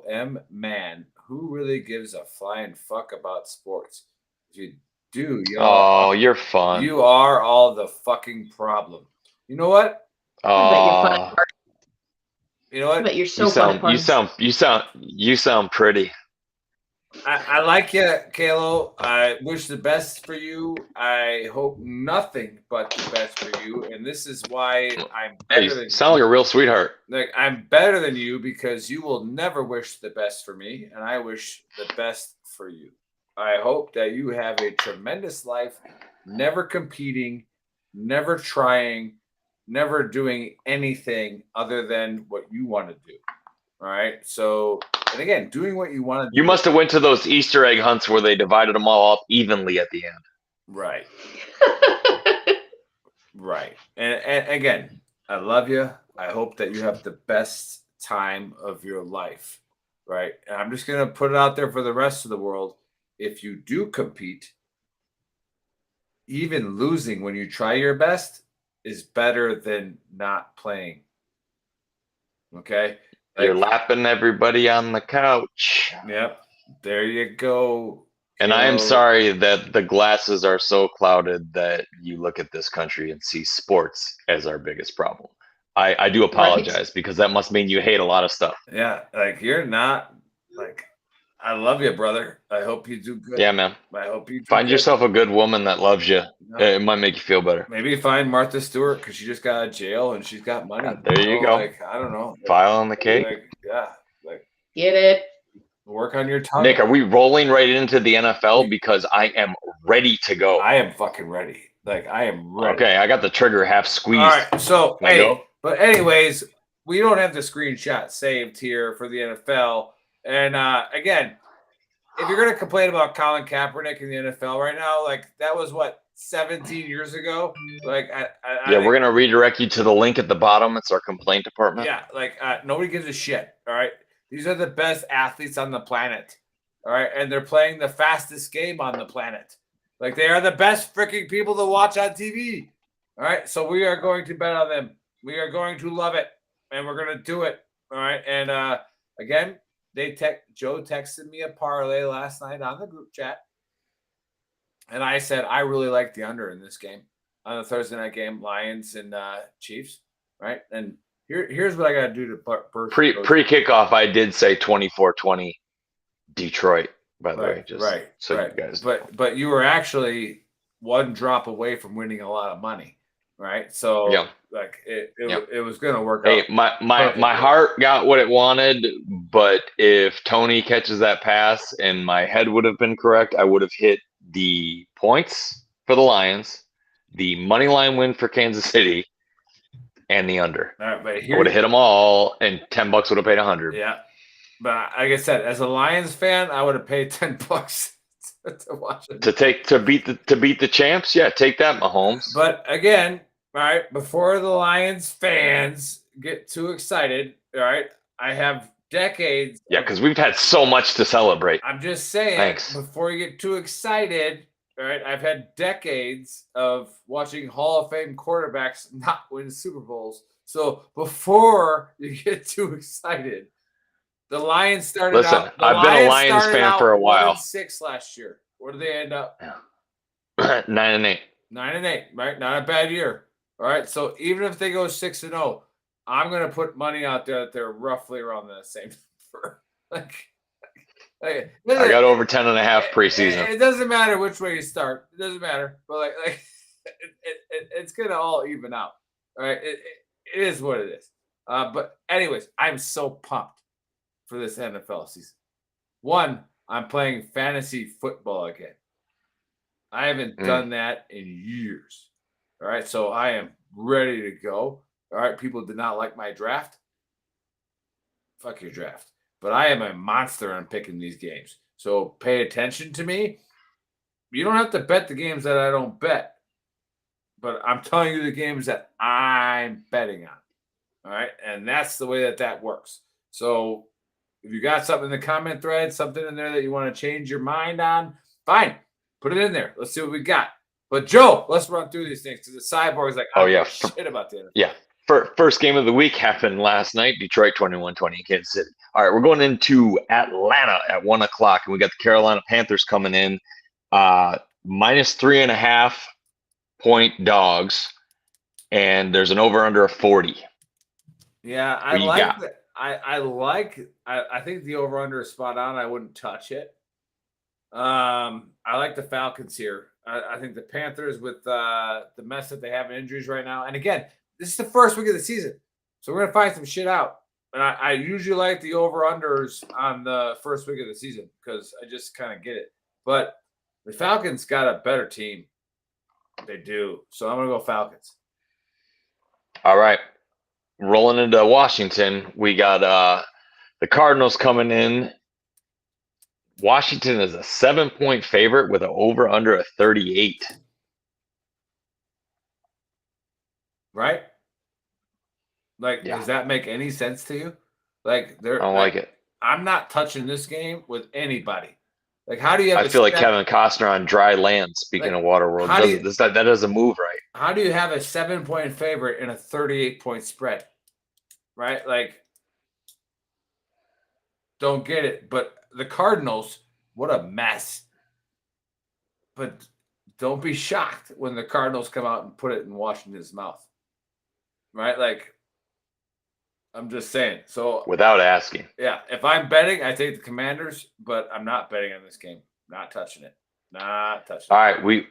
M. Man, who really gives a flying fuck about sports. If you do, you're fun. You are all the fucking problem. You know what? You know what? But you're so fun. You sound pretty. I like you, Kalo. I wish the best for you. I hope nothing but the best for you. And this is why I'm better than you. Sound like a real sweetheart. Like, I'm better than you because you will never wish the best for me, and I wish the best for you. I hope that you have a tremendous life, never competing, never trying, never doing anything other than what you want to do. All right. So, and again, doing what you want to do. You must have went to those Easter egg hunts where they divided them all up evenly at the end. Right. Right. And again, I love you. I hope that you have the best time of your life. right? And I'm just going to put it out there for the rest of the world. If you do compete, even losing when you try your best is better than not playing. Okay? You're lapping everybody on the couch. Yep. There you go. And I am sorry that the glasses are so clouded that you look at this country and see sports as our biggest problem. I do apologize because that must mean you hate a lot of stuff. Yeah, like you're not like I love you, brother. I hope you do good. Yeah, man. I hope you find yourself a good woman that loves you. No. It might make you feel better. Maybe find Martha Stewart because she just got out of jail and she's got money. There you go. Like, I don't know. File on the cake. Get it. Work on your tongue. Nick, are we rolling right into the NFL? Because I am ready to go. I am fucking ready. Like, I am ready. Okay, I got the trigger half squeezed. All right, so, hey, but anyways, we don't have the screenshot saved here for the NFL. And, again, if you're going to complain about Colin Kaepernick in the NFL right now, like, that was, 17 years ago? Like, we're going to redirect you to the link at the bottom. It's our complaint department. Yeah, like, nobody gives a shit, all right? These are the best athletes on the planet, all right? And they're playing the fastest game on the planet. Like, they are the best freaking people to watch on TV, all right? So we are going to bet on them. We are going to love it, and we're going to do it, all right? And, again, Joe texted me a parlay last night on the group chat, and I said I really like the under in this game, on the Thursday night game, Lions and Chiefs, right? And here's what I got to do to pre-kickoff. I did say 24-20 Detroit, by the way, just so you guys. But you were actually one drop away from winning a lot of money, right? So like it was going to work out. Hey, my heart got what it wanted, but if Tony catches that pass and my head would have been correct, I would have hit the points for the Lions, the money line win for Kansas City, and the under. All right, but I would have hit them all, and $10 would have paid 100. Yeah, but like I said, as a Lions fan, I would have paid $10 to watch it. To beat the champs. Yeah, take that, Mahomes. But again, all right, before the Lions fans get too excited, all right, I have decades. Yeah, because we've had so much to celebrate. I'm just saying, before you get too excited. All right, I've had decades of watching Hall of Fame quarterbacks not win Super Bowls. So before you get too excited, the Lions started out. I've been a Lions fan for a while. 1-6 last year. Where did they end up? 9-8. 9-8, right? Not a bad year. All right. So even if they go 6-0, I'm going to put money out there that they're roughly around the same number. I got over 10.5 preseason. It doesn't matter which way you start. It doesn't matter. But it's gonna all even out. All right. It is what it is. But anyways, I'm so pumped for this NFL season. One, I'm playing fantasy football again. I haven't done that in years. All right. So I am ready to go. All right. People did not like my draft. Fuck your draft. But I am a monster on picking these games. So pay attention to me. You don't have to bet the games that I don't bet. But I'm telling you the games that I'm betting on. All right? And that's the way that works. So if you got something in the comment thread, something in there that you want to change your mind on, fine. Put it in there. Let's see what we got. But Joe, let's run through these things because the Cyborg is like, shit about the NFL. Yeah. First game of the week happened last night. Detroit 21-20 in Kansas City. All right, we're going into Atlanta at 1 o'clock, and we got the Carolina Panthers coming in, -3.5 point dogs, and there's an over/under of 40. Yeah, I like that. I think the over/under is spot on. I wouldn't touch it. I like the Falcons here. I think the Panthers with the mess that they have in injuries right now, and again. This is the first week of the season, so we're going to find some shit out. And I usually like the over-unders on the first week of the season because I just kind of get it. But the Falcons got a better team. They do. So I'm going to go Falcons. All right. Rolling into Washington, we got the Cardinals coming in. Washington is a 7-point favorite with an over-under of 38. Right? Like, does that make any sense to you? Like, I don't like it. I'm not touching this game with anybody. Like, how do you have I feel like Kevin Costner on dry land, speaking of Waterworld. That doesn't move right. How do you have a 7-point favorite in a 38-point spread? Right? Like, don't get it. But the Cardinals, what a mess. But don't be shocked when the Cardinals come out and put it in Washington's mouth. Right? Like, I'm just saying. So without asking. Yeah. If I'm betting, I take the Commanders, but I'm not betting on this game. Not touching it. Not touching it. All right.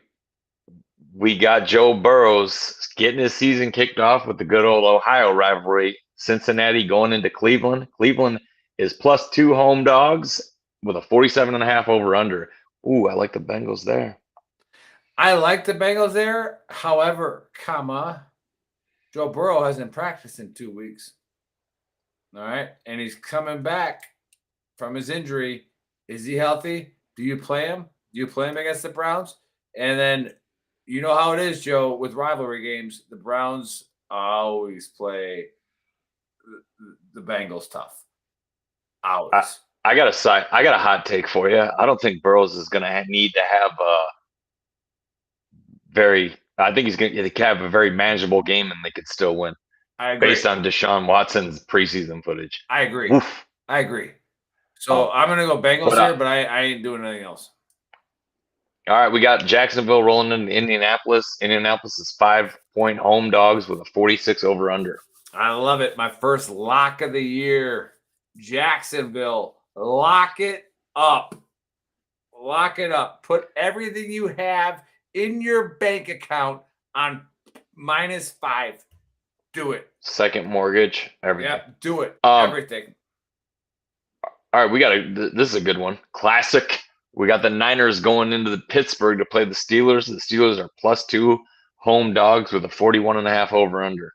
We got Joe Burrows getting his season kicked off with the good old Ohio rivalry. Cincinnati going into Cleveland. Cleveland is +2 home dogs with a 47.5 over under. Ooh, I like the Bengals there. I like the Bengals there. However, Joe Burrow hasn't practiced in 2 weeks. All right. And he's coming back from his injury. Is he healthy? Do you play him? Do you play him against the Browns? And then you know how it is, Joe, with rivalry games. The Browns always play the Bengals tough. Always. I got a hot take for you. I don't think Burrows is going to need to have I think he's going to have a very manageable game and they could still win. I agree. Based on Deshaun Watson's preseason footage. I agree. Oof. I agree. So I'm going to go Bengals here, but I ain't doing anything else. All right, we got Jacksonville rolling into Indianapolis. Indianapolis is 5-point home dogs with a 46 over under. I love it. My first lock of the year. Jacksonville. Lock it up. Lock it up. Put everything you have in your bank account on -5. Do it. Second mortgage, everything. Yeah, do it. Everything. All right, this is a good one. Classic. We got the Niners going into the Pittsburgh to play the Steelers. The Steelers are +2 home dogs with a 41.5 over under.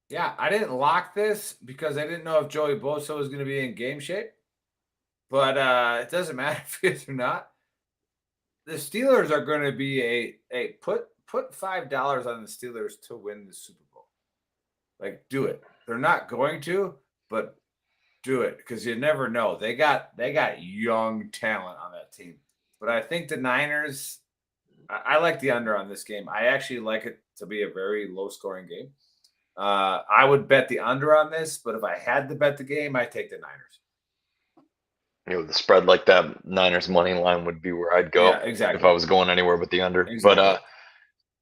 Yeah, I didn't lock this because I didn't know if Joey Bosa was going to be in game shape. But it doesn't matter if he is or not. The Steelers are going to be put $5 on the Steelers to win the Super Bowl. Like, do it. They're not going to, but do it because you never know. They got young talent on that team. But I think the Niners, I like the under on this game. I actually like it to be a very low-scoring game. I would bet the under on this, but if I had to bet the game, I take the Niners. The spread like that, Niners money line would be where I'd go. Yeah, exactly. If I was going anywhere but the under. Exactly. But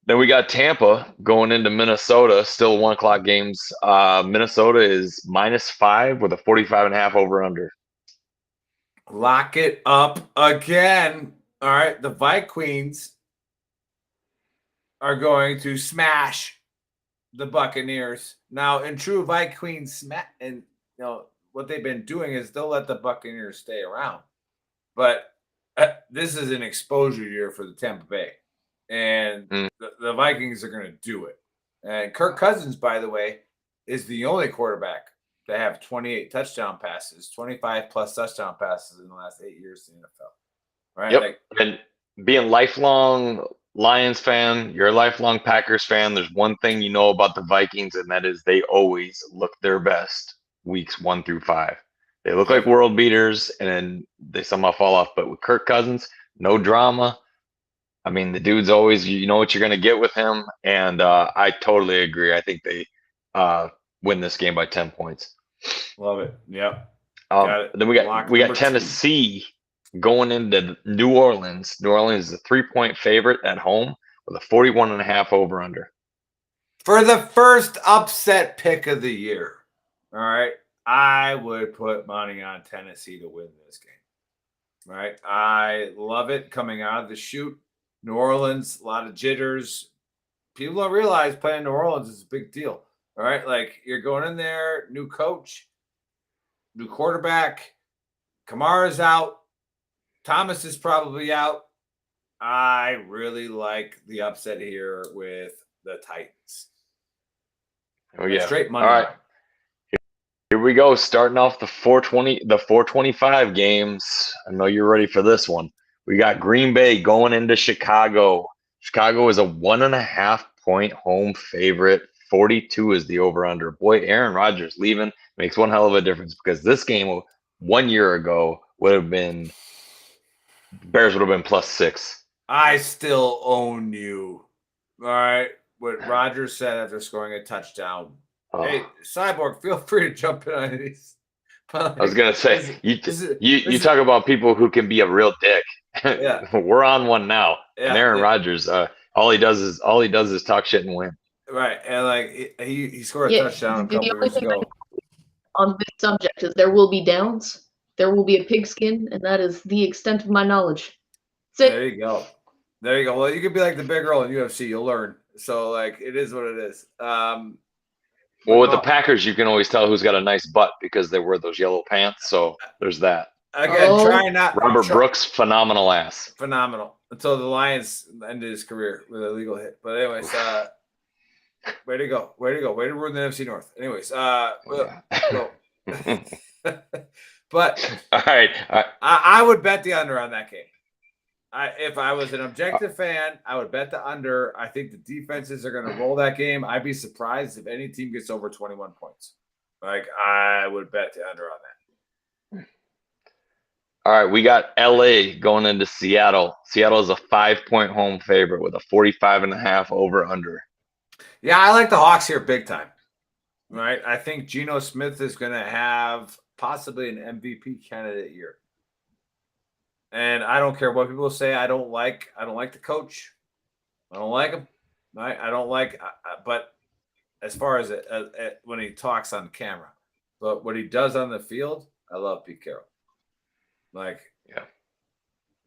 then we got Tampa going into Minnesota, still 1 o'clock games. Minnesota is -5 with a 45.5 over under. Lock it up again. All right. The Vikings are going to smash the Buccaneers. Now, in true Vikings and what they've been doing is they'll let the Buccaneers stay around. But this is an exposure year for the Tampa Bay. And the Vikings are going to do it. And Kirk Cousins, by the way, is the only quarterback to have 28 touchdown passes, 25+ touchdown passes in the last 8 years in the NFL. Right? Yep. And being lifelong Lions fan, you're a lifelong Packers fan. There's one thing you know about the Vikings, and that is they always look their best weeks 1 through 5. They look like world beaters, and then they somehow fall off. But with Kirk Cousins, no drama. I mean, the dude's always, you know what you're going to get with him. And I totally agree. I think they win this game by 10 points. Love it. Yep. Then we got Tennessee going into New Orleans. New Orleans is a 3-point favorite at home with a 41.5 over under. For the first upset pick of the year, all right, I would put money on Tennessee to win this game. Right? I love it coming out of the chute. New Orleans, a lot of jitters. People don't realize playing New Orleans is a big deal. All right, like you're going in there, new coach, new quarterback. Kamara's out. Thomas is probably out. I really like the upset here with the Titans. Oh yeah, straight money. All right, here we go. Starting off the 425 games. I know you're ready for this one. We got Green Bay going into Chicago. Chicago is a 1.5-point home favorite. 42 is the over-under. Boy, Aaron Rodgers leaving makes one hell of a difference because this game 1 year ago would have been Bears would have been +6. I still own you. All right. What Roger said after scoring a touchdown. Oh. Hey, Cyborg, feel free to jump in on these. I was gonna say this you talk about people who can be a real dick. Yeah. We're on one now. Yeah, and Aaron Rodgers, all he does is talk shit and win. Right. And like he scored a touchdown a couple years ago. On this subject is there will be downs, there will be a pigskin, and that is the extent of my knowledge. There you go. There you go. Well, you could be like the big girl in UFC. You'll learn. So like it is what it is. Well, with the Packers, you can always tell who's got a nice butt because they wear those yellow pants. So there's that. Again, try not. Robert Brooks, phenomenal ass. Phenomenal. Until the Lions ended his career with a legal hit. But anyways, way to go. Way to go. Way to ruin the NFC North. Anyways, but all right. I would bet the under on that game. If I was an objective fan, I would bet the under. I think the defenses are going to roll that game. I'd be surprised if any team gets over 21 points. Like, I would bet the under on that. All right, we got LA going into Seattle. Seattle is a 5-point home favorite with a 45.5 over/under. Yeah, I like the Hawks here big time. Right? I think Geno Smith is going to have possibly an MVP candidate year. And I don't care what people say. I don't like the coach. I don't like him. Right? I don't like. But as far as when he talks on camera, but what he does on the field, I love Pete Carroll. Like, yeah,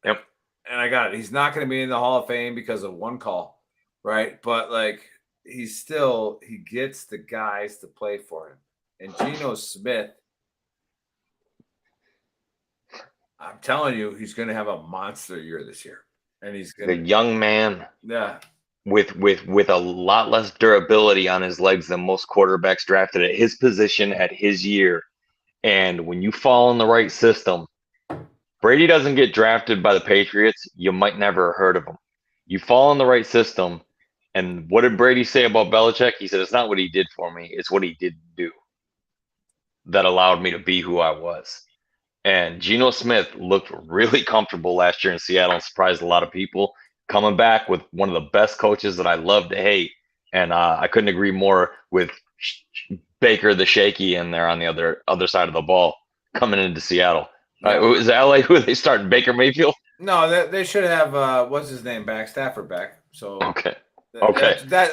yep. And I got it. He's not going to be in the Hall of Fame because of one call, right? But like, he gets the guys to play for him. And Geno Smith, I'm telling you, he's going to have a monster year this year, and he's going the young man, yeah, with a lot less durability on his legs than most quarterbacks drafted at his position at his year. And when you fall in the right system, Brady doesn't get drafted by the Patriots. You might never have heard of him. You fall in the right system, and what did Brady say about Belichick? He said, "It's not what he did for me; it's what he did do that allowed me to be who I was." And Geno Smith looked really comfortable last year in Seattle and surprised a lot of people, coming back with one of the best coaches that I love to hate. And I couldn't agree more with Baker the Shaky in there on the other side of the ball coming into Seattle. Is LA who they starting? Baker Mayfield? No, they should have what's his name back, Stafford back. So okay. That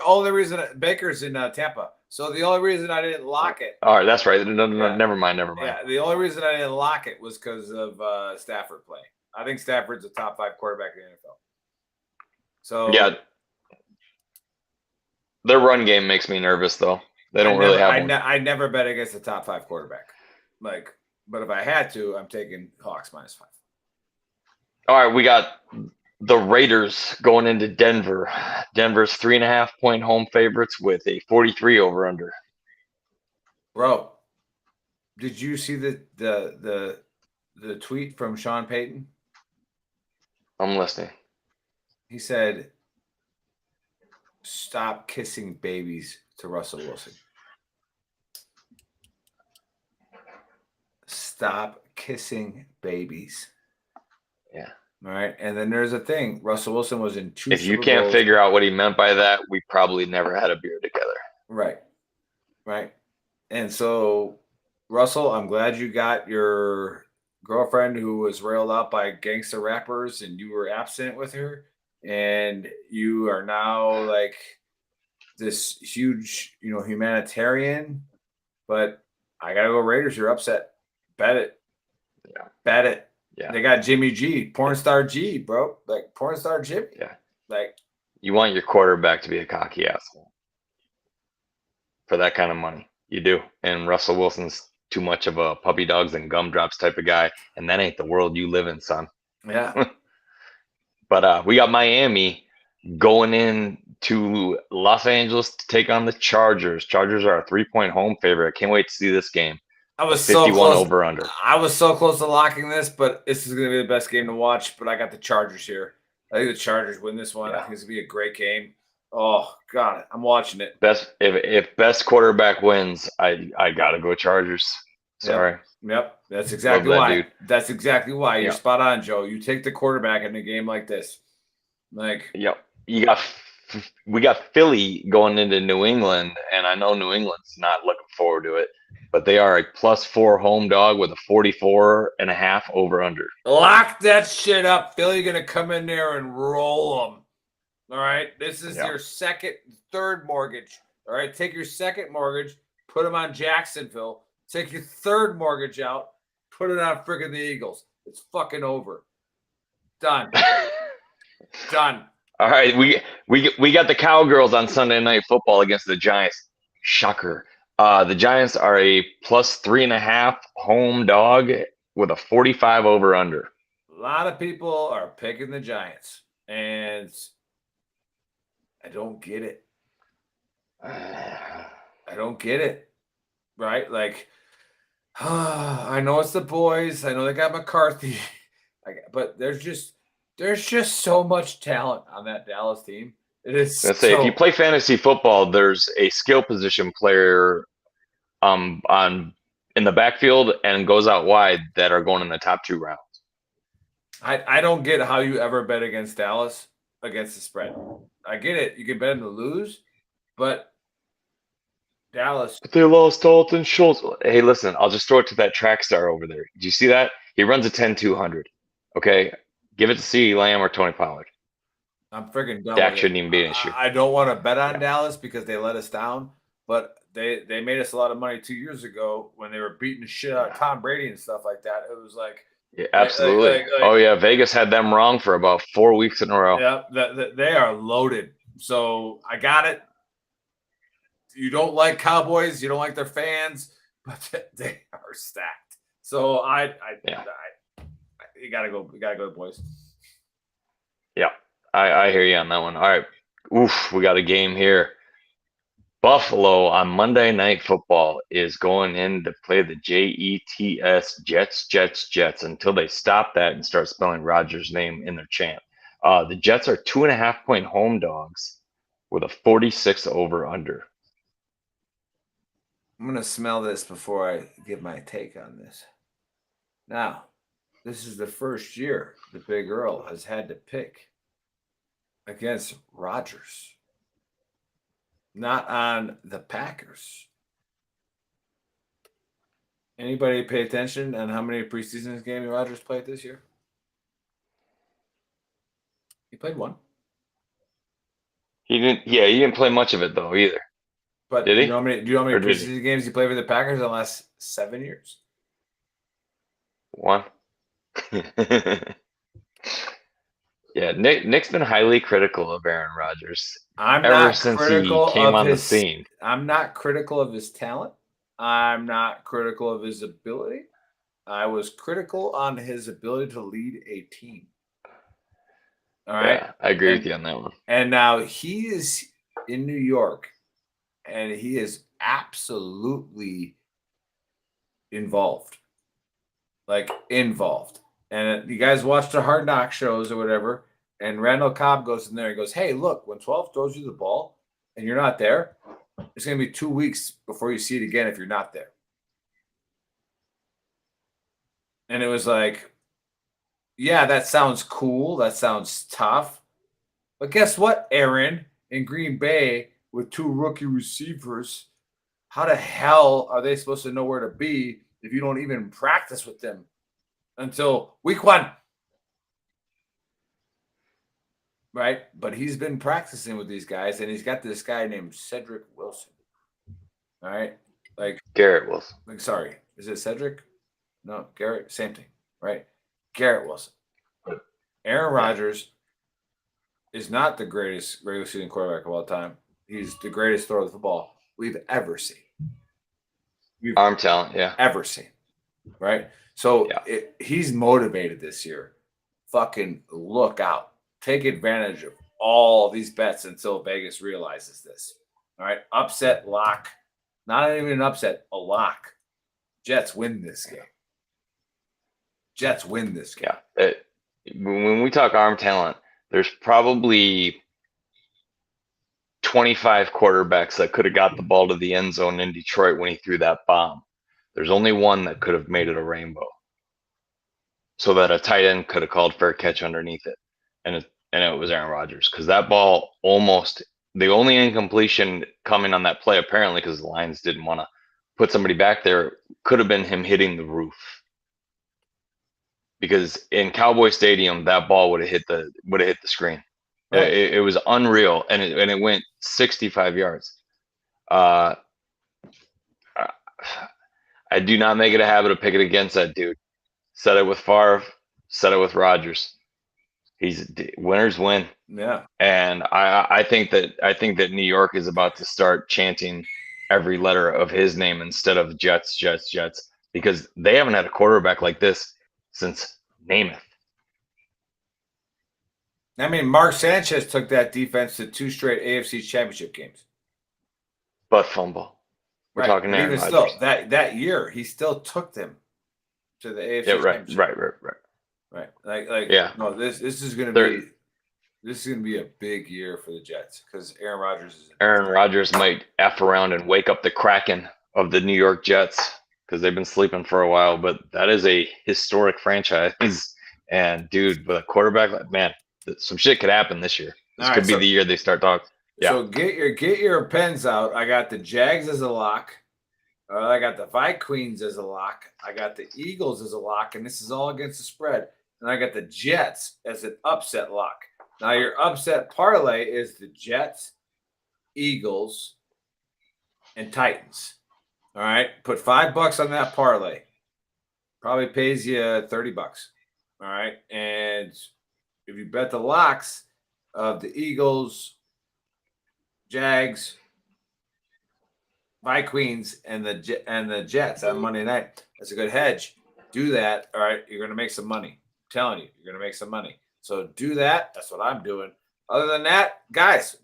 only reason Baker's in Tampa. So the only reason I didn't lock it. All right, that's right. No, never mind. Yeah, the only reason I didn't lock it was because of Stafford play. I think Stafford's a top 5 quarterback in the NFL. So yeah, their run game makes me nervous though. They don't really have one. I never bet against a top 5 quarterback. But if I had to, I'm taking Hawks -5. All right, we got the Raiders going into Denver. Denver's 3.5-point home favorites with a 43 over/under. Bro, did you see the tweet from Sean Payton? I'm listening. He said, "Stop kissing babies" to Russell Wilson. Stop kissing babies. Yeah. All right. And then there's a thing. Russell Wilson was in 2 If you Super can't Bowls. figure out what he meant by that, we probably never had a beer together. Right. Right. And so, Russell, I'm glad you got your girlfriend who was railed out by gangster rappers and you were abstinent with her. And you are now like this huge, humanitarian. But I got to go Raiders. You're upset. Bet it. Yeah. Bet it. Yeah. They got Jimmy G, porn star G, bro. Like porn star Jimmy. Yeah. Like you want your quarterback to be a cocky asshole for that kind of money. You do. And Russell Wilson's too much of a puppy dogs and gumdrops type of guy. And that ain't the world you live in, son. Yeah. But we got Miami going in to Los Angeles to take on the Chargers. Chargers are a 3-point home favorite. I can't wait to see this game. I was 51 so close. over/under. I was so close to locking this, but this is going to be the best game to watch. But I got the Chargers here. I think the Chargers win this one. Yeah. I think it's going to be a great game. Oh God, I'm watching it. If best quarterback wins, I gotta go Chargers. Sorry. Yep. That's exactly that why. dude. That's exactly why. You're Yeah. spot on, Joe. You take the quarterback in a game like this. Like, Yep. We got Philly going into New England, and I know New England's not looking forward to it, but they are a +4 home dog with a 44.5 over under. lock that shit up. Philly going to come in there and roll them. All right. This is Yeah. your third mortgage. All right. Take your second mortgage, put them on Jacksonville. Take your third mortgage out, put it on friggin' the Eagles. It's fucking over. Done. Done. All right, we got the Cowgirls on Sunday Night Football against the Giants. Shocker. The Giants are a +3.5 home dog with a 45 over under. A lot of people are picking the Giants, and I don't get it. I don't get it. Right? Like, I know it's the boys. I know they got McCarthy, but there's just so much talent on that Dallas team. It is. Let's say if you play fantasy football, there's a skill position player on in the backfield and goes out wide that are going in the top 2 rounds. I don't get how you ever bet against Dallas against the spread. I get it. You can bet them to lose, but Dallas. But they lost Dalton Schultz. Hey, listen, I'll just throw it to that track star over there. Did you see that? He runs a 10-200. Okay. Give it to CeeDee Lamb or Tony Pollard. I'm freaking done. Dak shouldn't even be an issue. I don't want to bet on Dallas because they let us down, but they made us a lot of money 2 years ago when they were beating the shit out of Tom Brady and stuff like that. It was like, yeah, absolutely. Oh yeah, Vegas had them wrong for about 4 weeks in a row. Yeah, they are loaded. So I got it. You don't like Cowboys, you don't like their fans, but they are stacked. So you gotta go, boys. Yeah, I hear you on that one. All right, we got a game here. Buffalo on Monday Night Football is going in to play the Jets, Jets until they stop that and start spelling Rodgers' name in their chant. The Jets are 2.5-point home dogs with a 46 over under. I'm going to smell this before I give my take on this. Now, this is the first year the Big Earl has had to pick against Rodgers. Not on the Packers. Anybody pay attention on how many preseason games Rodgers played this year? He played one. He didn't play much of it though either. But did he? Do you know how many preseason games he played for the Packers in the last 7 years? One. Yeah, Nick's been highly critical of Aaron Rodgers ever since he came on the scene. I'm not critical of his talent. I'm not critical of his ability. I was critical on his ability to lead a team. All right. Yeah, I agree with you on that one. And now he is in New York, and he is absolutely involved. Like, involved. And you guys watch the Hard Knock shows or whatever, and Randall Cobb goes in there and goes, hey, look, when 12 throws you the ball and you're not there, it's going to be 2 weeks before you see it again if you're not there. And it was like, yeah, that sounds cool. That sounds tough. But guess what, Aaron, in Green Bay with 2 rookie receivers, how the hell are they supposed to know where to be if you don't even practice with them until week 1? Right? But he's been practicing with these guys, and he's got this guy named Cedric Wilson. All right? Like Garrett Wilson. Like, sorry. Is it Cedric? No, Garrett. Same thing. Right? Garrett Wilson. Aaron Rodgers is not the greatest regular season quarterback of all time. He's the greatest thrower of the football we've ever seen. Arm talent, yeah. Ever seen. Right? So he's motivated this year. Fucking look out. Take advantage of all these bets until Vegas realizes this. All right? Upset, lock. Not even an upset, a lock. Jets win this game. Jets win this game. Yeah. When we talk arm talent, there's probably 25 quarterbacks that could have got the ball to the end zone in Detroit when he threw that bomb. There's only one that could have made it a rainbow, so that a tight end could have called fair catch underneath it, and it was Aaron Rodgers, because that ball almost, the only incompletion coming on that play, apparently because the Lions didn't want to put somebody back there, could have been him hitting the roof. Because in Cowboy Stadium, that ball would have hit the screen. Right. It was unreal, and it went 65 yards. I do not make it a habit of picking against that dude. Said it with Favre, said it with Rodgers. Winners win. Yeah. And I think that New York is about to start chanting every letter of his name instead of Jets, Jets, Jets, because they haven't had a quarterback like this since Namath. I mean, Mark Sanchez took that defense to 2 straight AFC championship games. But fumble. We're talking Aaron even Rodgers. Still, that year, he still took them to the AFC championship. Right. Like yeah. No, this is gonna be a big year for the Jets because Aaron Rodgers might F around and wake up the Kraken of the New York Jets, because they've been sleeping for a while, but that is a historic franchise. And dude, with a quarterback, man, some shit could happen this year. This could be the year they start talking. Yeah. So get your pens out. I got the Jags as a lock. I got the Vikings as a lock. I got the Eagles as a lock, and this is all against the spread. And I got the Jets as an upset lock. Now your upset parlay is the Jets, Eagles, and Titans. All right, put $5 on that parlay. Probably pays you $30. All right, and if you bet the locks of the Eagles, Jags, Vikings, and the Jets on Monday night, that's a good hedge. Do that. All right, you're gonna make some money. I'm telling you, you're gonna make some money. So do that. That's what I'm doing. Other than that, guys,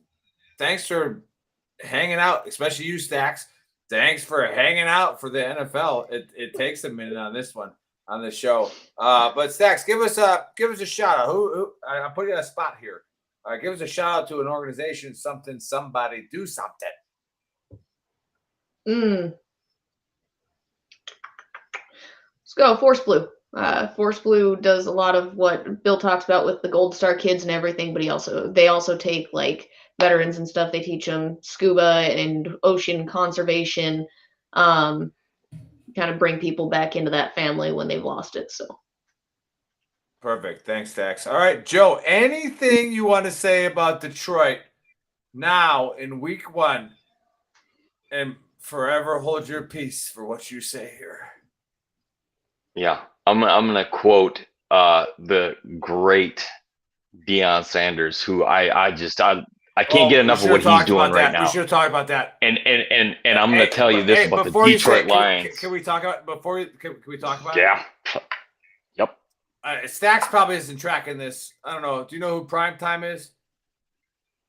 thanks for hanging out, especially you, Stacks. Thanks for hanging out for the NFL. It takes a minute on this one, on the show. But Stacks, give us a shout out. Who I'll put you on a spot here. Give us a shout out to an organization, something, somebody, do something. Let's go Force Blue. Force Blue does a lot of what Bill talks about with the Gold Star kids and everything, but they also take like veterans and stuff. They teach them scuba and ocean conservation, kind of bring people back into that family when they've lost it. So perfect. Thanks, Dax. All right, Joe, anything you want to say about Detroit now in week 1, and forever hold your peace for what you say here? Yeah, I'm gonna quote the great Deion Sanders, who I can't get enough of what he's doing right now. We should have talked about that. And I'm gonna tell you this about the Detroit Lions. Can we talk about can we talk about it? Yeah. Yep. Stacks probably isn't tracking this. I don't know. Do you know who Primetime is?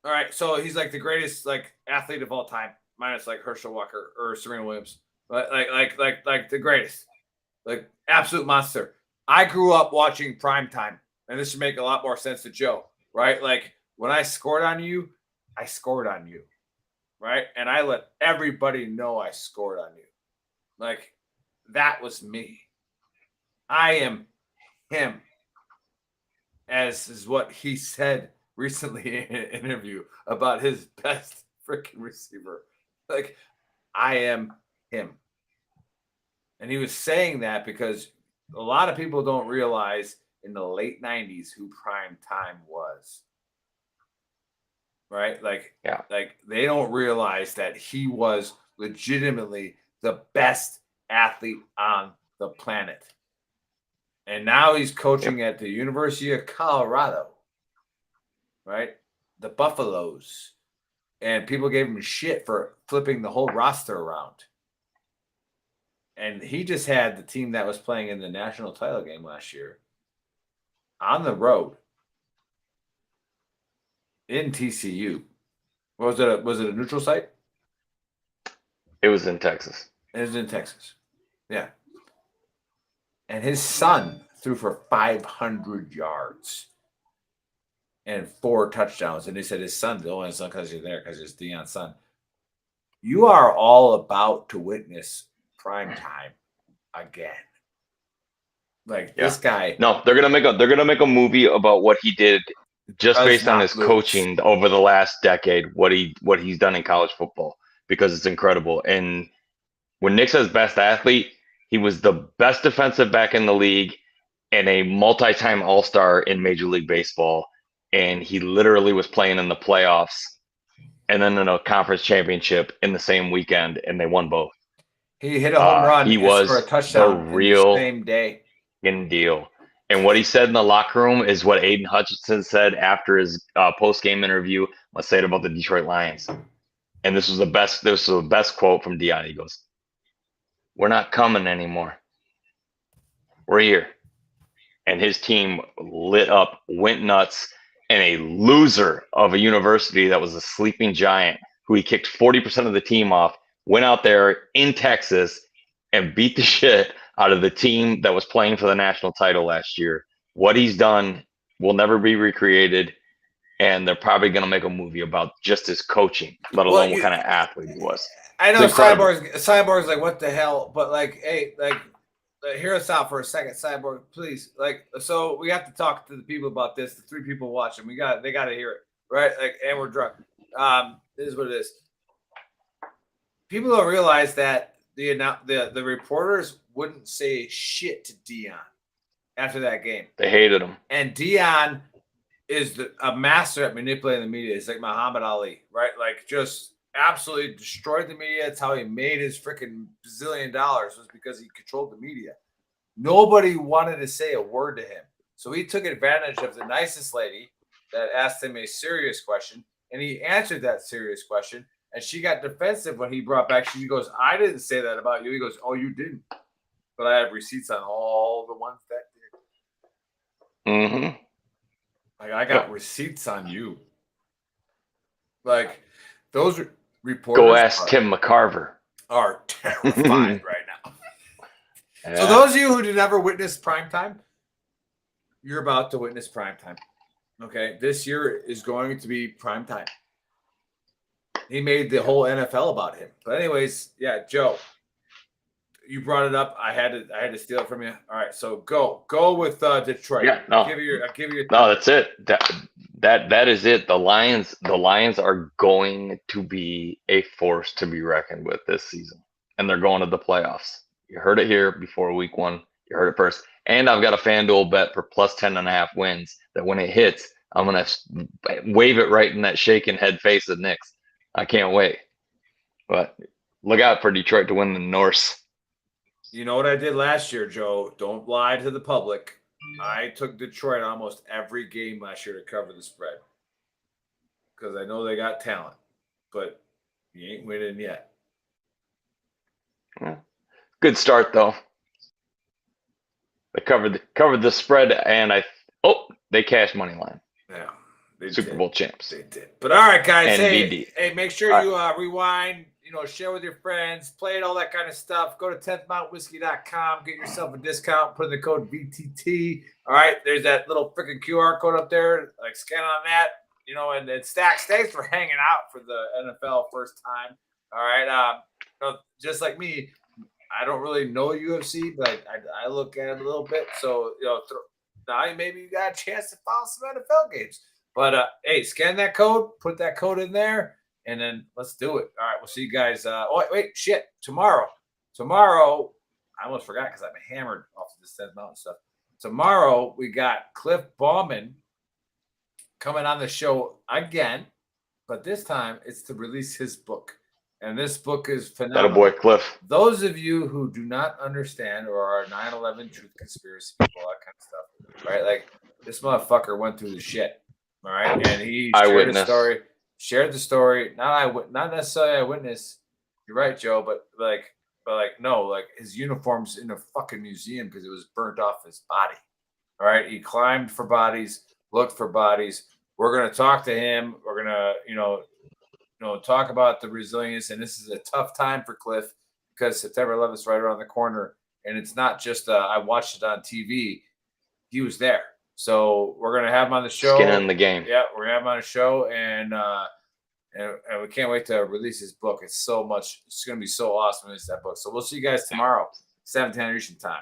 All right, so he's like the greatest like athlete of all time, minus like Herschel Walker or Serena Williams, but like the greatest, like absolute monster. I grew up watching Primetime, and this should make a lot more sense to Joe, right? Like when I scored on you, I scored on you, right? And I let everybody know I scored on you. Like that was me. I am him, as is what he said recently in an interview about his best freaking receiver. Like, I am him. And he was saying that because a lot of people don't realize in the late 90s who Prime Time was. Right? Like they don't realize that he was legitimately the best athlete on the planet. And now he's coaching at the University of Colorado. Right? The Buffaloes. And people gave him shit for flipping the whole roster around. And he just had the team that was playing in the national title game last year on the road in TCU. Was it a neutral site? It was in Texas. It was in Texas. Yeah. And his son threw for 500 yards and 4 touchdowns. And he said his son, the only son because you're there, because it's Deion's son. You are all about to witness Prime Time again. Like this guy. No, they're gonna make a movie about what he did just based on his coaching over the last decade, what he's done in college football, because it's incredible. And when Nick says best athlete, he was the best defensive back in the league and a multi-time All-Star in Major League Baseball. And he literally was playing in the playoffs and then in a conference championship in the same weekend, and they won both. He hit a home run. He was for a touchdown the real same day. Deal. And what he said in the locker room is what Aiden Hutchinson said after his post-game interview. Let's say it about the Detroit Lions. And this was the best quote from Dion. He goes, "We're not coming anymore. We're here." And his team lit up, went nuts, and a loser of a university that was a sleeping giant, who he kicked 40% of the team off, went out there in Texas and beat the shit out of the team that was playing for the national title last year. What he's done will never be recreated, and they're probably going to make a movie about just his coaching, let alone what kind of athlete he was. I know Cyborg's like, what the hell? But like, hey, like, hear us out for a second, Cyborg, please. Like, so we have to talk to the people about this. The 3 people watching, they got to hear it, right? Like, and we're drunk. This is what it is. People don't realize that the reporters wouldn't say shit to Dion after that game. They hated him. And Dion is a master at manipulating the media. It's like Muhammad Ali, right? Like, just absolutely destroyed the media. That's how he made his freaking bazillion dollars, was because he controlled the media. Nobody wanted to say a word to him. So he took advantage of the nicest lady that asked him a serious question, and he answered that serious question. And she got defensive when he brought back. She goes, "I didn't say that about you." He goes, "Oh, you didn't. But I have receipts on all the ones that did." Mm-hmm. Like, I got receipts on you. Like, those reporters. Go ask Tim McCarver. Are terrified right now. Yeah. So those of you who did never witness primetime, you're about to witness primetime. Okay? This year is going to be primetime. He made the whole NFL about him. But anyways, yeah, Joe, you brought it up. I had to steal it from you. All right, so go with Detroit. Yeah, no. I'll give you no, that's it. That is it. The Lions are going to be a force to be reckoned with this season, and they're going to the playoffs. You heard it here before week 1. You heard it first. And I've got a FanDuel bet for plus 10.5 wins that when it hits, I'm gonna wave it right in that shaking head face of Nick's. I can't wait. But look out for Detroit to win the Norse. You know what I did last year, Joe? Don't lie to the public. I took Detroit almost every game last year to cover the spread, because I know they got talent, but you ain't winning yet. Yeah. Good start though. They covered the spread, and they cashed money line. Yeah. Super Bowl champs. They did. But all right, guys. NBD. Hey, make sure you rewind, share with your friends, play it, all that kind of stuff. Go to 10thmountwhiskey.com, get yourself a discount, put in the code VTT. All right, there's that little freaking QR code up there. Like, scan on that, and then Stacks, thanks for hanging out for the NFL first time. All right. Just like me, I don't really know UFC, but I look at it a little bit. So, now maybe you got a chance to follow some NFL games. But, hey, scan that code, put that code in there, and then let's do it. All right, we'll see you guys. Tomorrow, I almost forgot because I'm hammered off of this 10th Mountain stuff. Tomorrow, we got Cliff Bauman coming on the show again, but this time it's to release his book. And this book is phenomenal. That a boy, Cliff. Those of you who do not understand or are 9/11 truth conspiracy people, that kind of stuff, right? Like, this motherfucker went through the shit. All right, and he shared the story. Not necessarily eyewitness. You're right, Joe, but no, his uniform's in a fucking museum because it was burnt off his body. All right, he climbed for bodies, looked for bodies. We're gonna talk to him. We're gonna, talk about the resilience. And this is a tough time for Cliff because September 11th is right around the corner, and it's not just I watched it on TV. He was there. So we're gonna have him on the show. Skin in the game. Yeah, we're gonna have him on the show, and we can't wait to release his book. It's gonna be so awesome. It's that book. So we'll see you guys tomorrow. 7:10 Eastern time.